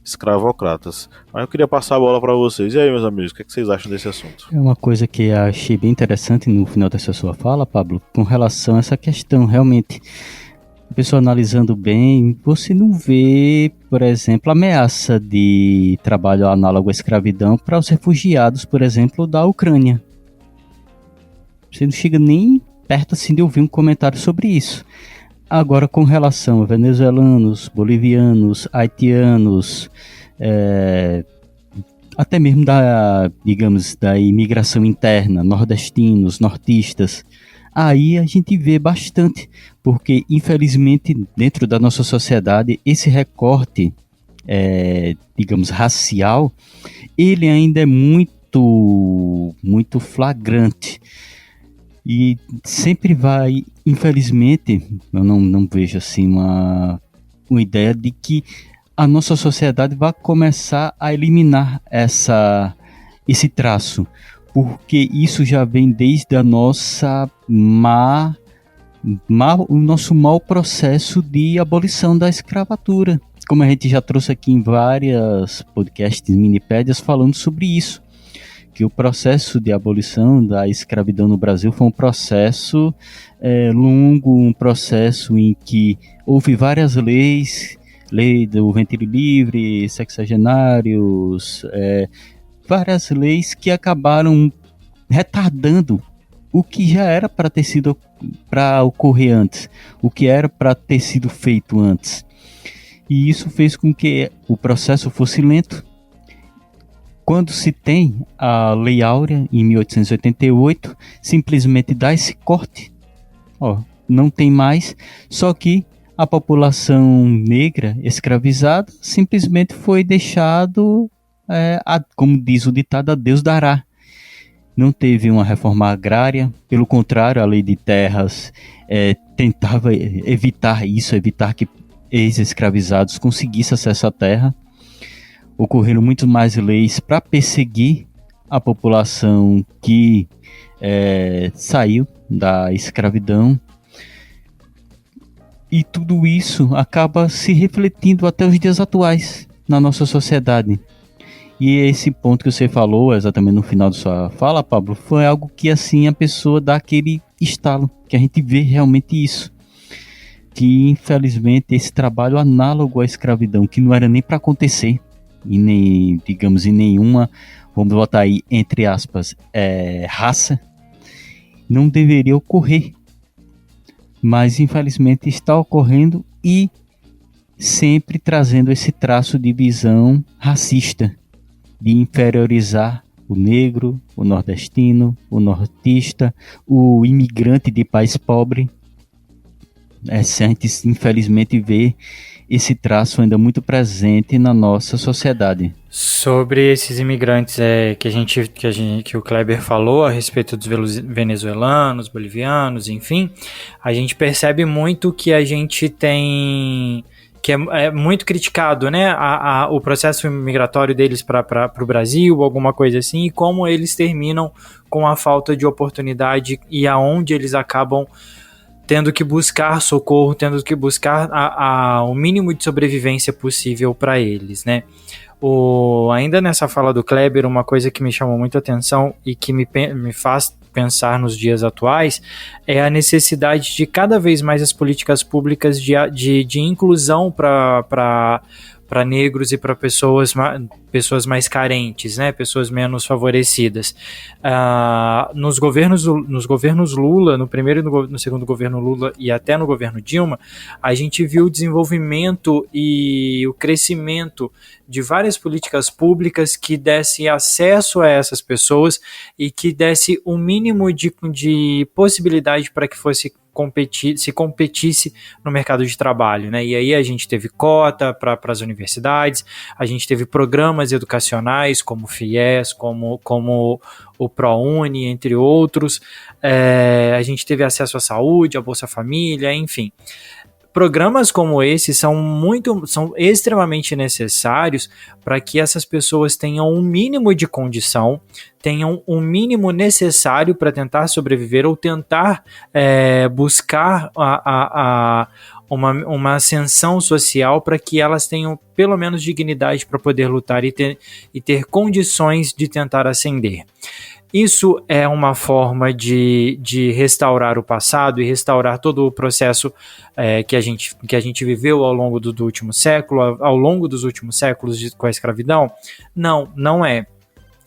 escravocratas. Mas eu queria passar a bola para vocês. E aí, meus amigos, o que vocês acham desse assunto? É uma coisa que eu achei bem interessante no final dessa sua fala, Pablo, com relação a essa questão. Realmente, a pessoa analisando bem, você não vê, por exemplo, ameaça de trabalho análogo à escravidão para os refugiados, por exemplo, da Ucrânia. Você não chega nem perto assim de ouvir um comentário sobre isso. Agora, com relação a venezuelanos, bolivianos, haitianos, até mesmo da imigração interna, nordestinos, nortistas, aí a gente vê bastante, porque infelizmente dentro da nossa sociedade esse recorte, racial, ele ainda é muito flagrante. E sempre vai, infelizmente, eu não vejo assim uma ideia de que a nossa sociedade vai começar a eliminar esse traço, porque isso já vem desde a nossa o nosso mau processo de abolição da escravatura, como a gente já trouxe aqui em vários podcasts, minipédias falando sobre isso, que o processo de abolição da escravidão no Brasil foi um processo longo, um processo em que houve várias leis, lei do ventre livre, sexagenários, várias leis que acabaram retardando o que já era para ter sido para ocorrer antes, o que era para ter sido feito antes. E isso fez com que o processo fosse lento. Quando se tem a Lei Áurea, em 1888, simplesmente dá esse corte, não tem mais, só que a população negra escravizada simplesmente foi deixado, como diz o ditado, a Deus dará. Não teve uma reforma agrária, pelo contrário, a Lei de Terras tentava evitar isso, evitar que ex-escravizados conseguissem acesso à terra. Ocorreram muito mais leis para perseguir a população que saiu da escravidão. E tudo isso acaba se refletindo até os dias atuais na nossa sociedade. E esse ponto que você falou, exatamente no final da sua fala, Pablo, foi algo que assim a pessoa dá aquele estalo, que a gente vê realmente isso. Que infelizmente esse trabalho análogo à escravidão, que não era nem para acontecer, e nem, digamos, em nenhuma, vamos botar aí entre aspas, raça, não deveria ocorrer, mas infelizmente está ocorrendo e sempre trazendo esse traço de visão racista, de inferiorizar o negro, o nordestino, o nortista, o imigrante de país pobre. A gente infelizmente vê esse traço ainda muito presente na nossa sociedade. Sobre esses imigrantes que o Kleber falou a respeito dos venezuelanos, bolivianos, enfim, a gente percebe muito que a gente tem... que é muito criticado, né, o processo migratório deles para o Brasil, alguma coisa assim, e como eles terminam com a falta de oportunidade e aonde eles acabam tendo que buscar socorro, tendo que buscar o mínimo de sobrevivência possível para eles, né. Ainda nessa fala do Kleber, uma coisa que me chamou muita atenção e que me faz pensar nos dias atuais é a necessidade de cada vez mais as políticas públicas de inclusão para negros e para pessoas mais carentes, né, pessoas menos favorecidas. Nos governos Lula, no primeiro e no segundo governo Lula e até no governo Dilma, a gente viu o desenvolvimento e o crescimento de várias políticas públicas que desse acesso a essas pessoas e que desse um mínimo de possibilidade para que se competisse no mercado de trabalho, né? E aí a gente teve cota para as universidades, a gente teve programas educacionais como o FIES, como o ProUni, entre outros, a gente teve acesso à saúde, à Bolsa Família, enfim. Programas como esse são extremamente necessários para que essas pessoas tenham um mínimo de condição, tenham um mínimo necessário para tentar sobreviver ou tentar buscar uma ascensão social, para que elas tenham pelo menos dignidade para poder lutar e ter condições de tentar ascender. Isso é uma forma de restaurar o passado e restaurar todo o processo que a gente viveu ao longo do último século, ao longo dos últimos séculos com a escravidão? Não é.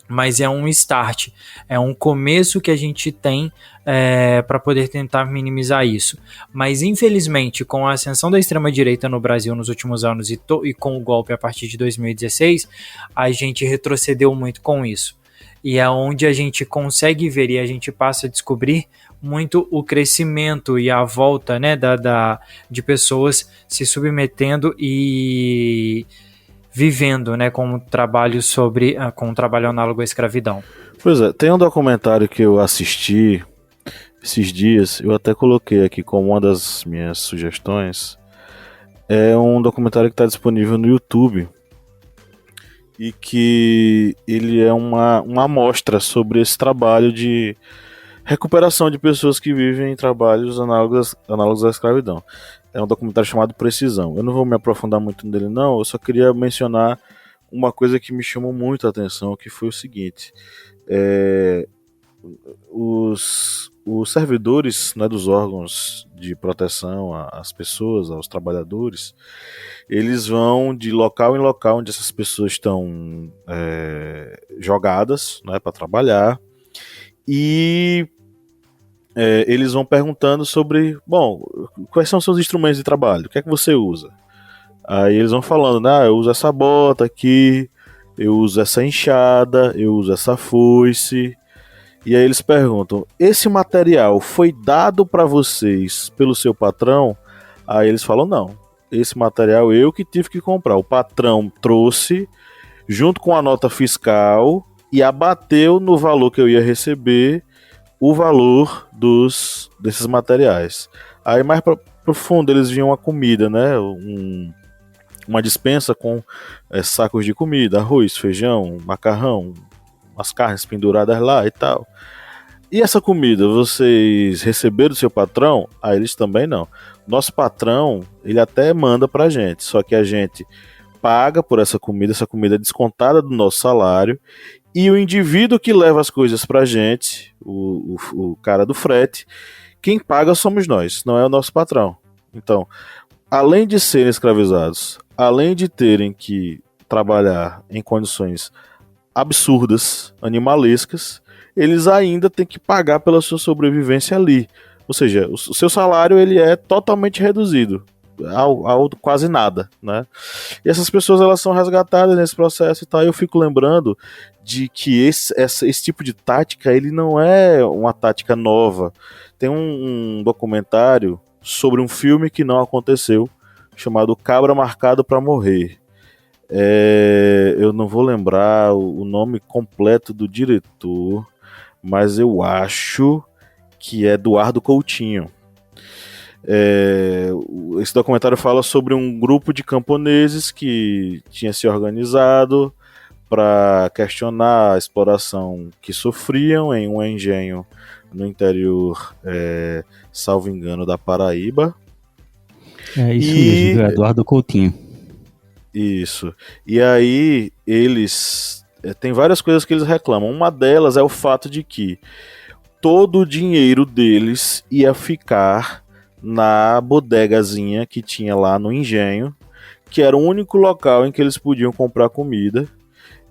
Mas é um start, é um começo que a gente tem para poder tentar minimizar isso. Mas, infelizmente, com a ascensão da extrema-direita no Brasil nos últimos anos e com o golpe a partir de 2016, a gente retrocedeu muito com isso. E é onde a gente consegue ver e a gente passa a descobrir muito o crescimento e a volta, né, de pessoas se submetendo e vivendo, né, com um trabalho análogo à escravidão. Pois é, tem um documentário que eu assisti esses dias, eu até coloquei aqui como uma das minhas sugestões. É um documentário que está disponível no YouTube e que ele é uma amostra sobre esse trabalho de recuperação de pessoas que vivem em trabalhos análogos à escravidão. É um documentário chamado Precisão. Eu não vou me aprofundar muito nele não, eu só queria mencionar uma coisa que me chamou muito a atenção, que foi o seguinte: os servidores, né, dos órgãos de proteção às pessoas, aos trabalhadores, eles vão de local em local onde essas pessoas estão jogadas, né, para trabalhar, e eles vão perguntando sobre, bom, quais são os seus instrumentos de trabalho, o que é que você usa? Aí eles vão falando, né, eu uso essa bota aqui, eu uso essa enxada, eu uso essa foice. E aí eles perguntam, esse material foi dado para vocês pelo seu patrão? Aí eles falam, não, esse material eu que tive que comprar. O patrão trouxe junto com a nota fiscal e abateu no valor que eu ia receber o valor desses materiais. Aí mais pro fundo eles viam a comida, né? Uma despensa com sacos de comida, arroz, feijão, macarrão, as carnes penduradas lá e tal. E essa comida, vocês receberam do seu patrão? Aí eles também não. Nosso patrão, ele até manda pra gente, só que a gente paga por essa comida é descontada do nosso salário, e o indivíduo que leva as coisas pra gente, o cara do frete, quem paga somos nós, não é o nosso patrão. Então, além de serem escravizados, além de terem que trabalhar em condições absurdas, animalescas, eles ainda têm que pagar pela sua sobrevivência ali. Ou seja, o seu salário ele é totalmente reduzido ao quase nada, né? E essas pessoas elas são resgatadas nesse processo e tal. Eu fico lembrando de que esse tipo de tática ele não é uma tática nova. Tem um documentário sobre um filme que não aconteceu, chamado Cabra Marcado para Morrer. Eu não vou lembrar o nome completo do diretor, mas eu acho que é Eduardo Coutinho. Esse documentário fala sobre um grupo de camponeses que tinha se organizado para questionar a exploração que sofriam em um engenho no interior, salvo engano, da Paraíba. Isso mesmo, Eduardo Coutinho. Isso. E aí eles tem várias coisas que eles reclamam. Uma delas é o fato de que todo o dinheiro deles ia ficar na bodegazinha que tinha lá no engenho, que era o único local em que eles podiam comprar comida,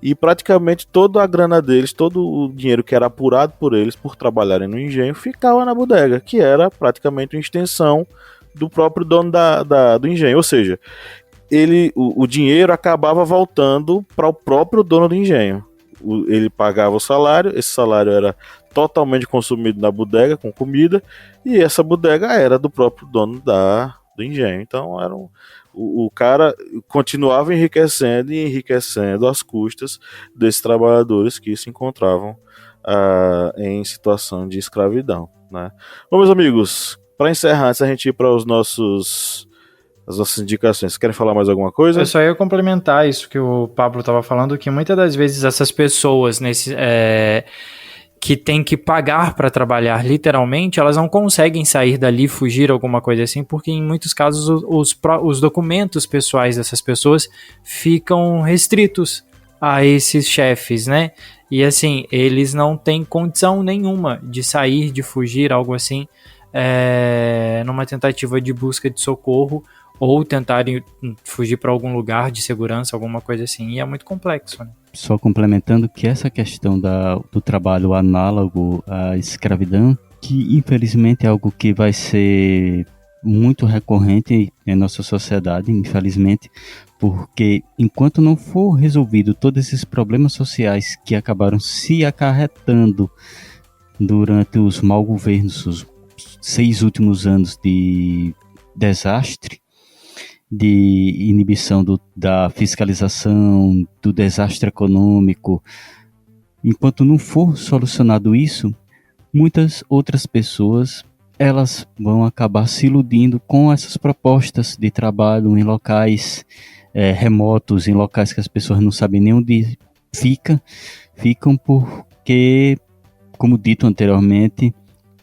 e praticamente toda a grana deles, todo o dinheiro que era apurado por eles por trabalharem no engenho, ficava na bodega, que era praticamente uma extensão do próprio dono do engenho. Ou seja, o dinheiro acabava voltando para o próprio dono do engenho. Ele pagava o salário, esse salário era totalmente consumido na bodega com comida, e essa bodega era do próprio dono do engenho. Então o cara continuava enriquecendo e enriquecendo às custas desses trabalhadores que se encontravam em situação de escravidão, né? Bom, meus amigos, para encerrar, antes a gente ir para as nossas indicações, vocês querem falar mais alguma coisa? Eu só ia complementar isso que o Pablo estava falando, que muitas das vezes essas pessoas que têm que pagar para trabalhar literalmente, elas não conseguem sair dali, fugir, alguma coisa assim, porque em muitos casos os documentos pessoais dessas pessoas ficam restritos a esses chefes, né? E assim, eles não têm condição nenhuma de sair, de fugir, algo assim, numa tentativa de busca de socorro, ou tentarem fugir para algum lugar de segurança, alguma coisa assim, e é muito complexo, né? Só complementando que essa questão do trabalho análogo à escravidão, que infelizmente é algo que vai ser muito recorrente em nossa sociedade, infelizmente, porque enquanto não for resolvido todos esses problemas sociais que acabaram se acarretando durante os maus governos, os 6 últimos anos de desastre, de inibição da fiscalização, do desastre econômico, enquanto não for solucionado isso, muitas outras pessoas elas vão acabar se iludindo com essas propostas de trabalho em locais remotos, em locais que as pessoas não sabem nem onde ficam porque, como dito anteriormente,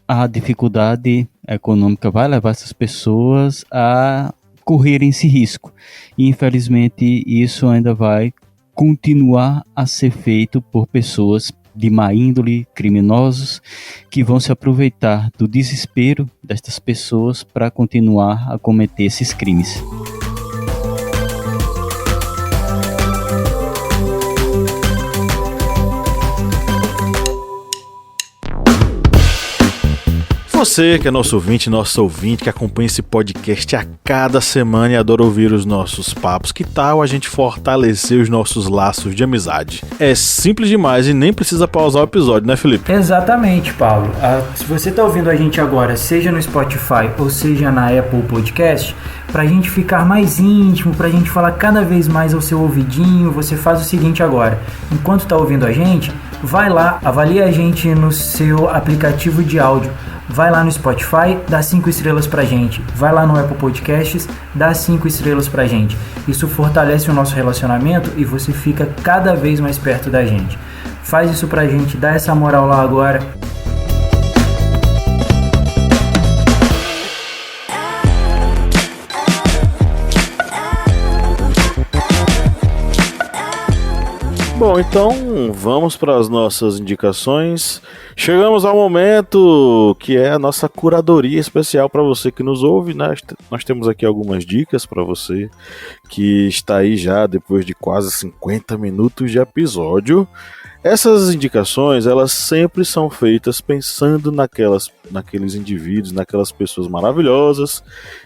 a dificuldade econômica vai levar essas pessoas a correrem esse risco. E, infelizmente, isso ainda vai continuar a ser feito por pessoas de má índole, criminosos, que vão se aproveitar do desespero destas pessoas para continuar a cometer esses crimes. Você que é nosso ouvinte, que acompanha esse podcast a cada semana e adora ouvir os nossos papos, que tal a gente fortalecer os nossos laços de amizade? É simples demais e nem precisa pausar o episódio, né, Felipe? Exatamente, Paulo. Se você está ouvindo a gente agora, seja no Spotify ou seja na Apple Podcast, para a gente ficar mais íntimo, para a gente falar cada vez mais ao seu ouvidinho, você faz o seguinte agora. Enquanto está ouvindo a gente, vai lá, avalia a gente no seu aplicativo de áudio. Vai lá no Spotify, dá 5 estrelas pra gente. Vai lá no Apple Podcasts, dá 5 estrelas pra gente. Isso fortalece o nosso relacionamento e você fica cada vez mais perto da gente. Faz isso pra gente, dá essa moral lá agora. Bom, então vamos para as nossas indicações. Chegamos ao momento que é a nossa curadoria especial para você que nos ouve, né? Nós temos aqui algumas dicas para você que está aí já depois de quase 50 minutos de episódio. Essas indicações, elas sempre são feitas pensando naqueles indivíduos, naquelas pessoas maravilhosas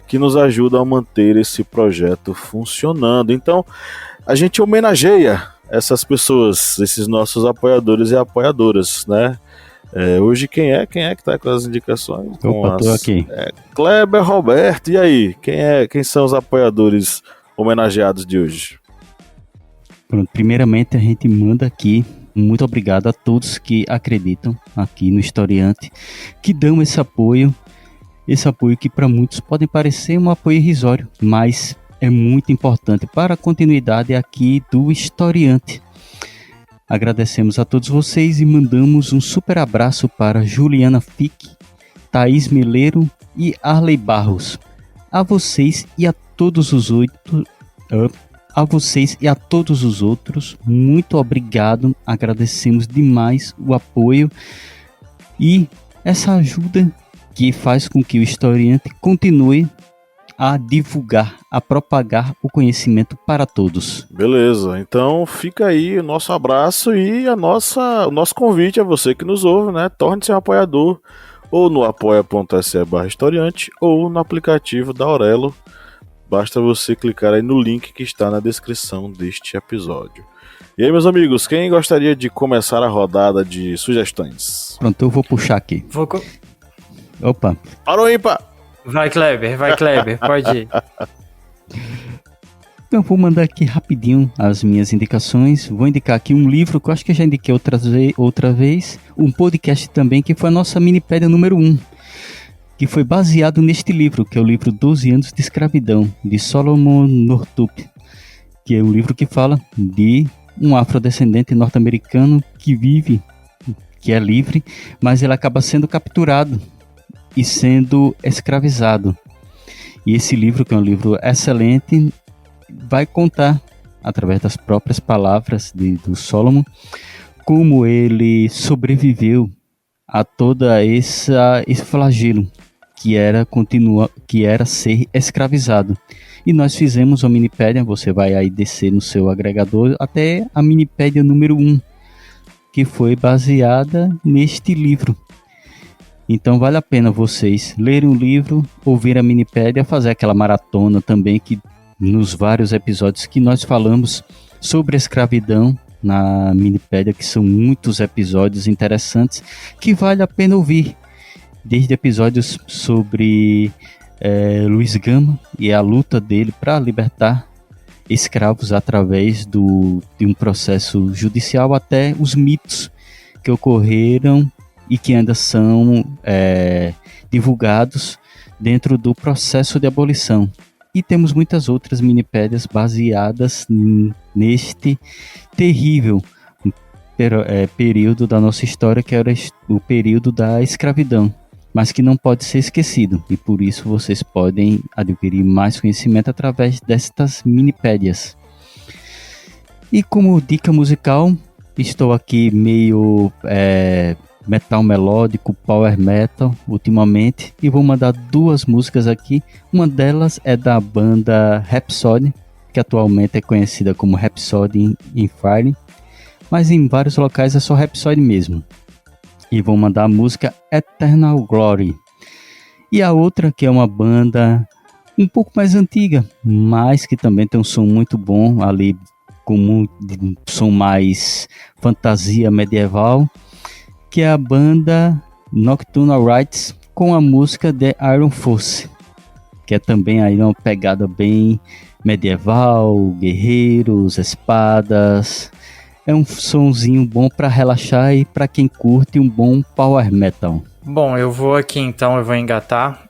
que nos ajudam a manter esse projeto funcionando. Então, a gente homenageia essas pessoas, esses nossos apoiadores e apoiadoras, né? Hoje quem é que tá com as indicações? Opa, tô aqui. Kleber, Roberto, e aí? Quem são os apoiadores homenageados de hoje? Pronto, primeiramente a gente manda aqui muito obrigado a todos que acreditam aqui no Historiante, que dão esse apoio que para muitos pode parecer um apoio irrisório, mas é muito importante para a continuidade aqui do Historiante. Agradecemos a todos vocês e mandamos um super abraço para Juliana Fick, Thaís Meleiro e Arley Barros. A vocês e a todos os outros, muito obrigado. Agradecemos demais o apoio e essa ajuda que faz com que o Historiante continue a divulgar, a propagar o conhecimento para todos. Beleza, então fica aí o nosso abraço e o nosso convite a você que nos ouve, né? Torne-se um apoiador ou no apoia.se/historiante ou no aplicativo da Aurelo. Basta você clicar aí no link que está na descrição deste episódio. E aí, meus amigos, quem gostaria de começar a rodada de sugestões? Pronto, eu vou puxar aqui. Opa. Parou, ímpar! Vai, Kleber, pode ir. Eu vou mandar aqui rapidinho as minhas indicações. Vou indicar aqui um livro que eu acho que eu já indiquei outra vez. Um podcast também, que foi a nossa minipédia número 1. Que foi baseado neste livro, que é o livro 12 anos de escravidão, de Solomon Northup. Que é um livro que fala de um afrodescendente norte-americano que é livre, mas ele acaba sendo capturado e sendo escravizado. E esse livro, que é um livro excelente, vai contar, através das próprias palavras do Solomon, como ele sobreviveu a toda esse flagelo que era ser escravizado. E nós fizemos uma minipédia, você vai aí descer no seu agregador até a minipédia número 1, que foi baseada neste livro. Então vale a pena vocês lerem o livro, ouvir a minipédia, fazer aquela maratona também, que nos vários episódios que nós falamos sobre a escravidão na minipédia, que são muitos episódios interessantes, que vale a pena ouvir. Desde episódios sobre Luiz Gama e a luta dele para libertar escravos através de um processo judicial, até os mitos que ocorreram e que ainda são divulgados dentro do processo de abolição. E temos muitas outras minipédias baseadas neste terrível período da nossa história, que era o período da escravidão, mas que não pode ser esquecido, e por isso vocês podem adquirir mais conhecimento através destas minipédias. E como dica musical, estou aqui meio metal melódico, power metal ultimamente, e vou mandar duas músicas aqui. Uma delas é da banda Rhapsody, que atualmente é conhecida como Rhapsody in Fire, mas em vários locais é só Rhapsody mesmo. E vou mandar a música Eternal Glory. E a outra, que é uma banda um pouco mais antiga, mas que também tem um som muito bom ali, com um som mais fantasia medieval, que é a banda Nocturnal Rites, com a música The Iron Force, que é também aí uma pegada bem medieval, guerreiros, espadas. É um sonzinho bom para relaxar e para quem curte um bom power metal. Bom, eu vou aqui então, eu vou engatar.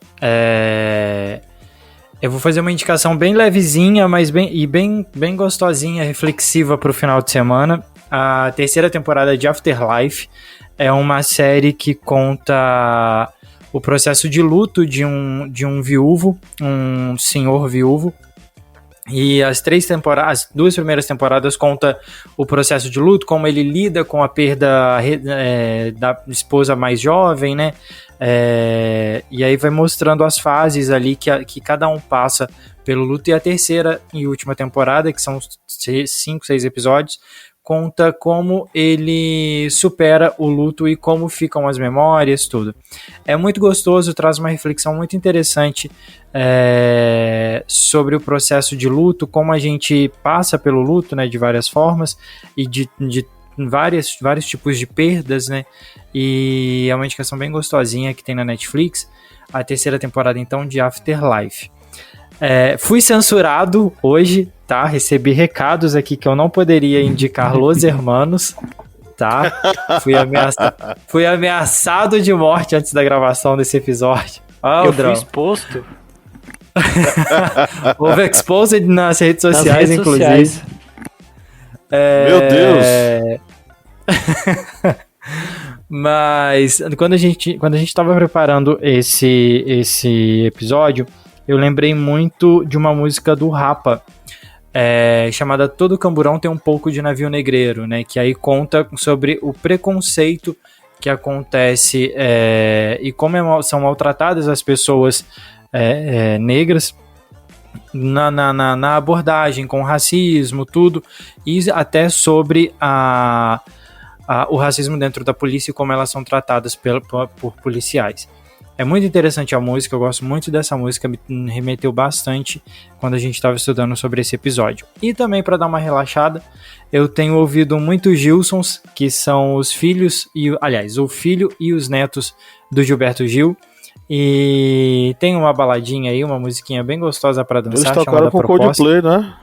Eu vou fazer uma indicação bem levezinha, mas bem gostosinha, reflexiva para o final de semana. A terceira temporada de Afterlife é uma série que conta o processo de luto de um viúvo, um senhor viúvo. E as duas primeiras temporadas conta o processo de luto, como ele lida com a perda da esposa mais jovem, né? E aí vai mostrando as fases ali que cada um passa pelo luto. E a terceira e última temporada, que são 5, 6 episódios, conta como ele supera o luto e como ficam as memórias, tudo. É muito gostoso, traz uma reflexão muito interessante sobre o processo de luto, como a gente passa pelo luto, né, de várias formas, e vários tipos de perdas, né? E é uma indicação bem gostosinha que tem na Netflix, a terceira temporada, então, de Afterlife. Fui censurado hoje, tá? Recebi recados aqui que eu não poderia indicar Los Hermanos, tá? Fui ameaçado de morte antes da gravação desse episódio. Eu fui exposto. Houve exposed nas redes sociais, inclusive. Meu Deus! Mas quando a gente estava preparando esse episódio, eu lembrei muito de uma música do Rapa, chamada Todo Camburão Tem um Pouco de Navio Negreiro, né? Que aí conta sobre o preconceito que acontece e como são maltratadas as pessoas negras na abordagem com racismo, tudo, e até sobre o racismo dentro da polícia e como elas são tratadas por policiais. É muito interessante a música, eu gosto muito dessa música, me remeteu bastante quando a gente estava estudando sobre esse episódio. E também, para dar uma relaxada, eu tenho ouvido muito Gilsons, que são os filhos, o filho e os netos do Gilberto Gil. E tem uma baladinha aí, uma musiquinha bem gostosa para dançar. Eles tocaram com Coldplay, né?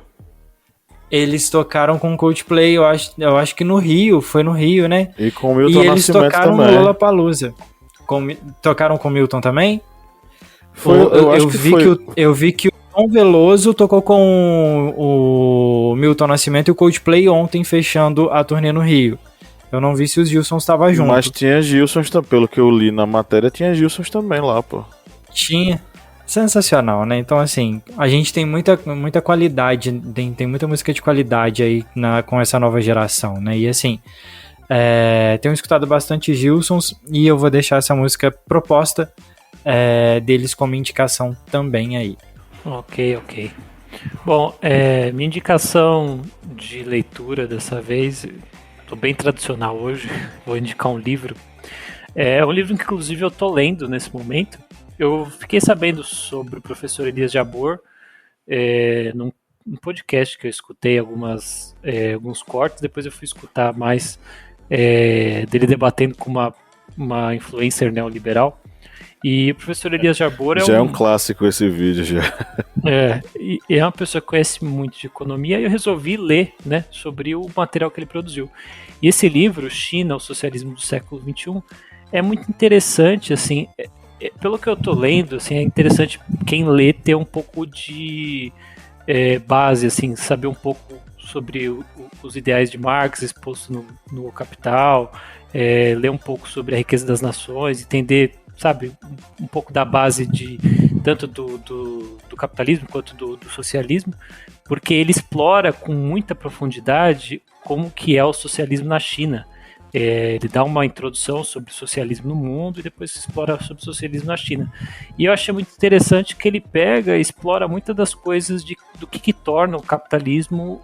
Eles tocaram com Coldplay, eu acho que no Rio, foi no Rio, né? E com o Milton Nascimento também. E eles tocaram no Lollapalooza. Tocaram com o Milton também? Eu vi que o Tom Veloso tocou com o Milton Nascimento e o Coldplay ontem, fechando a turnê no Rio. Eu não vi se os Gilsons estavam juntos. Mas tinha Gilsons, pelo que eu li na matéria, tinha Gilsons também lá, pô. Tinha. Sensacional, né? Então, assim, a gente tem muita qualidade, tem muita música de qualidade aí com essa nova geração, né? E assim, tenho escutado bastante Gilsons e eu vou deixar essa música proposta deles como indicação também aí. Ok. Bom, minha indicação de leitura dessa vez, tô bem tradicional hoje, vou indicar um livro. É um livro que inclusive eu tô lendo nesse momento. Eu fiquei sabendo sobre o professor Elias Jabbour num podcast que eu escutei alguns cortes, depois eu fui escutar mais dele debatendo com uma influencer neoliberal. E o professor Elias Jabbour já é um clássico esse vídeo, já. E é uma pessoa que conhece muito de economia e eu resolvi ler, né, sobre o material que ele produziu. E esse livro, China, o Socialismo do Século XXI, é muito interessante, assim, pelo que eu tô lendo, assim, é interessante quem lê ter um pouco de base, assim, saber um pouco sobre os ideais de Marx expostos no Capital, ler um pouco sobre a riqueza das nações, entender, sabe, um pouco da base tanto do capitalismo quanto do socialismo, porque ele explora com muita profundidade como que é o socialismo na China. Ele dá uma introdução sobre o socialismo no mundo e depois explora sobre o socialismo na China. E eu achei muito interessante que ele pega e explora muitas das coisas do que torna o capitalismo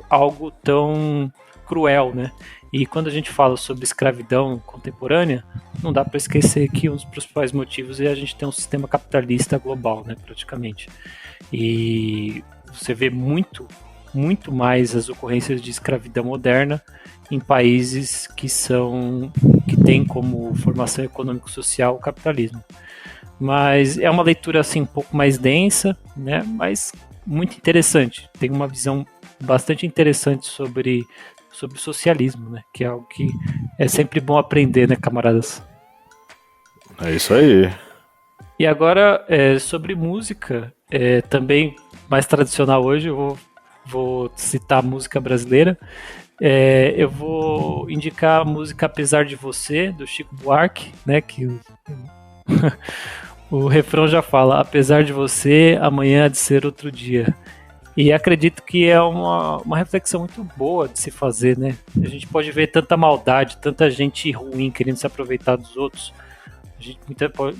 algo tão cruel, né? E quando a gente fala sobre escravidão contemporânea, não dá para esquecer que um dos principais motivos é a gente ter um sistema capitalista global, né, praticamente. E você vê muito mais as ocorrências de escravidão moderna em países que têm como formação econômico-social o capitalismo. Mas é uma leitura assim um pouco mais densa, né, mas muito interessante. Tem uma visão bastante interessante sobre o socialismo, né, que é algo que é sempre bom aprender, né, camaradas? É isso aí. E agora, sobre música, também mais tradicional hoje, eu vou citar música brasileira. Eu vou indicar a música Apesar de Você, do Chico Buarque, né, que o refrão já fala: apesar de você, amanhã há de ser outro dia. E acredito que é uma reflexão muito boa de se fazer, né? A gente pode ver tanta maldade, tanta gente ruim querendo se aproveitar dos outros,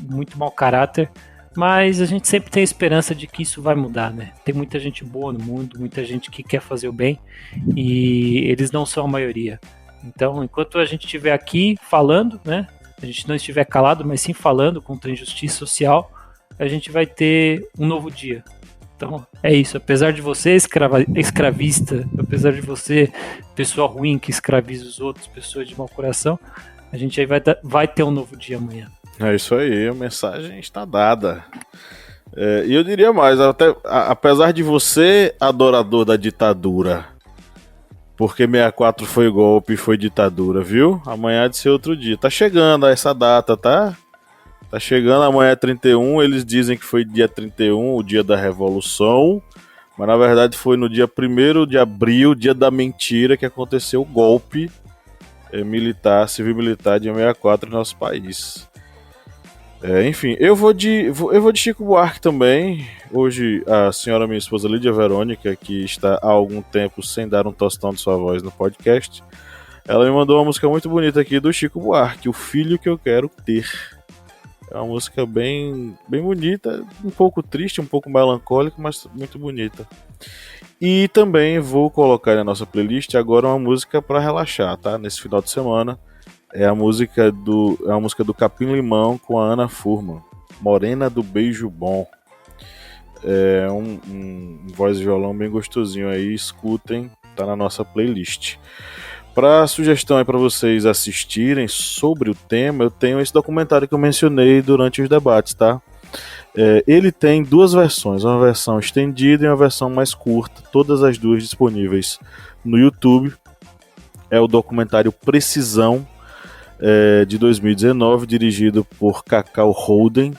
muito mau caráter, mas a gente sempre tem a esperança de que isso vai mudar, né? Tem muita gente boa no mundo, muita gente que quer fazer o bem, e eles não são a maioria. Então, enquanto a gente estiver aqui falando, né? A gente não estiver calado, mas sim falando contra a injustiça social, a gente vai ter um novo dia. Então, é isso. Apesar de você escravista, apesar de você pessoa ruim que escraviza os outros, pessoa de mau coração, a gente aí vai ter um novo dia amanhã. É isso aí, a mensagem está dada. E eu diria mais, apesar de você, adorador da ditadura, porque 64 foi golpe e foi ditadura, viu? Amanhã há de ser outro dia. Tá chegando essa data, tá? Tá chegando, amanhã é 31, eles dizem que foi dia 31, o dia da Revolução, mas na verdade foi no dia 1º de abril, dia da mentira, que aconteceu o golpe civil-militar de 64 no nosso país. Enfim, eu vou de Chico Buarque também. Hoje a senhora, minha esposa Lídia Verônica, que está há algum tempo sem dar um tostão de sua voz no podcast, ela me mandou uma música muito bonita aqui do Chico Buarque, O Filho Que Eu Quero Ter. É uma música bem bonita, um pouco triste, um pouco melancólica, mas muito bonita. E também vou colocar na nossa playlist agora uma música para relaxar, tá? Nesse final de semana. É a música do Capim Limão com a Ana Furman, Morena do Beijo Bom. É um voz e violão bem gostosinho aí, escutem, tá na nossa playlist. Para sugestão aí para vocês assistirem sobre o tema, eu tenho esse documentário que eu mencionei durante os debates, tá? Ele tem duas versões, uma versão estendida e uma versão mais curta, todas as duas disponíveis no YouTube. É o documentário Precisão, de 2019, dirigido por Cacau Holden,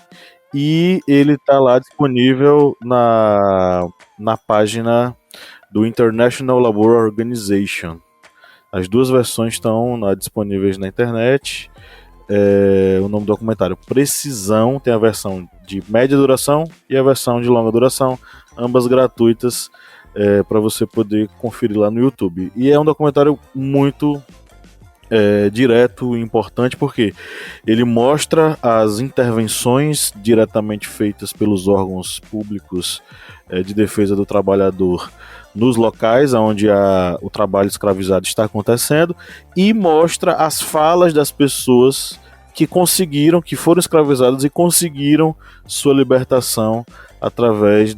e ele está lá disponível na página do International Labour Organization. As duas versões estão disponíveis na internet. O nome do documentário Precisão, tem a versão de média duração e a versão de longa duração, ambas gratuitas, para você poder conferir lá no YouTube. E é um documentário muito direto e importante, porque ele mostra as intervenções diretamente feitas pelos órgãos públicos de defesa do trabalhador nos locais onde o trabalho escravizado está acontecendo, e mostra as falas das pessoas que foram escravizadas e conseguiram sua libertação através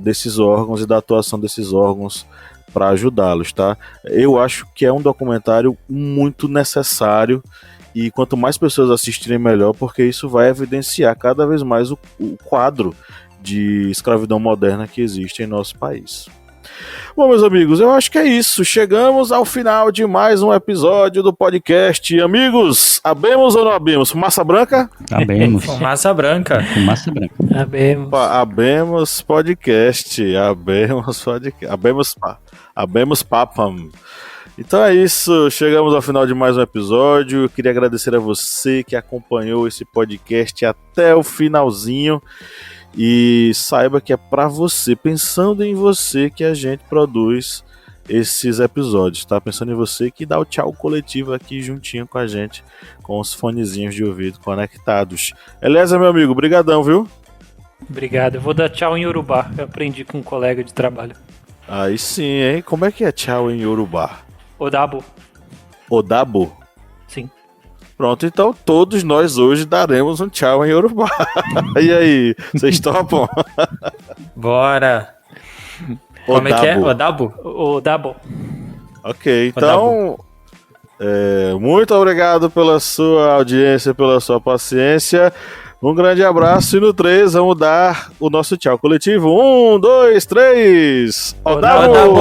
desses órgãos e da atuação desses órgãos para ajudá-los, tá? Eu acho que é um documentário muito necessário, e quanto mais pessoas assistirem, melhor, porque isso vai evidenciar cada vez mais o quadro de escravidão moderna que existe em nosso país. Bom, meus amigos, eu acho que é isso. Chegamos ao final de mais um episódio do podcast. Amigos, abemos ou não abemos? Fumaça branca? Abemos. Fumaça branca. Fumaça branca. Abemos. Abemos podcast. Abemos papam. Então é isso, chegamos ao final de mais um episódio. Eu queria agradecer a você que acompanhou esse podcast até o finalzinho. E saiba que é pra você, pensando em você, que a gente produz esses episódios, tá? Pensando em você, que dá o tchau coletivo aqui juntinho com a gente, com os fonezinhos de ouvido conectados. Eliezer, meu amigo, brigadão, viu? Obrigado. Eu vou dar tchau em Yorubá. Eu aprendi com um colega de trabalho. Aí sim, hein? Como é que é tchau em Yorubá? Odabo. Odabo? Sim. Pronto, então todos nós hoje daremos um tchau em Yorubá. E aí, vocês topam? Bora. Como é que é? Odabo? Odabo. Ok, então muito obrigado pela sua audiência, pela sua paciência. Um grande abraço, e no 3 vamos dar o nosso tchau coletivo. 1, 2, 3. Odabo!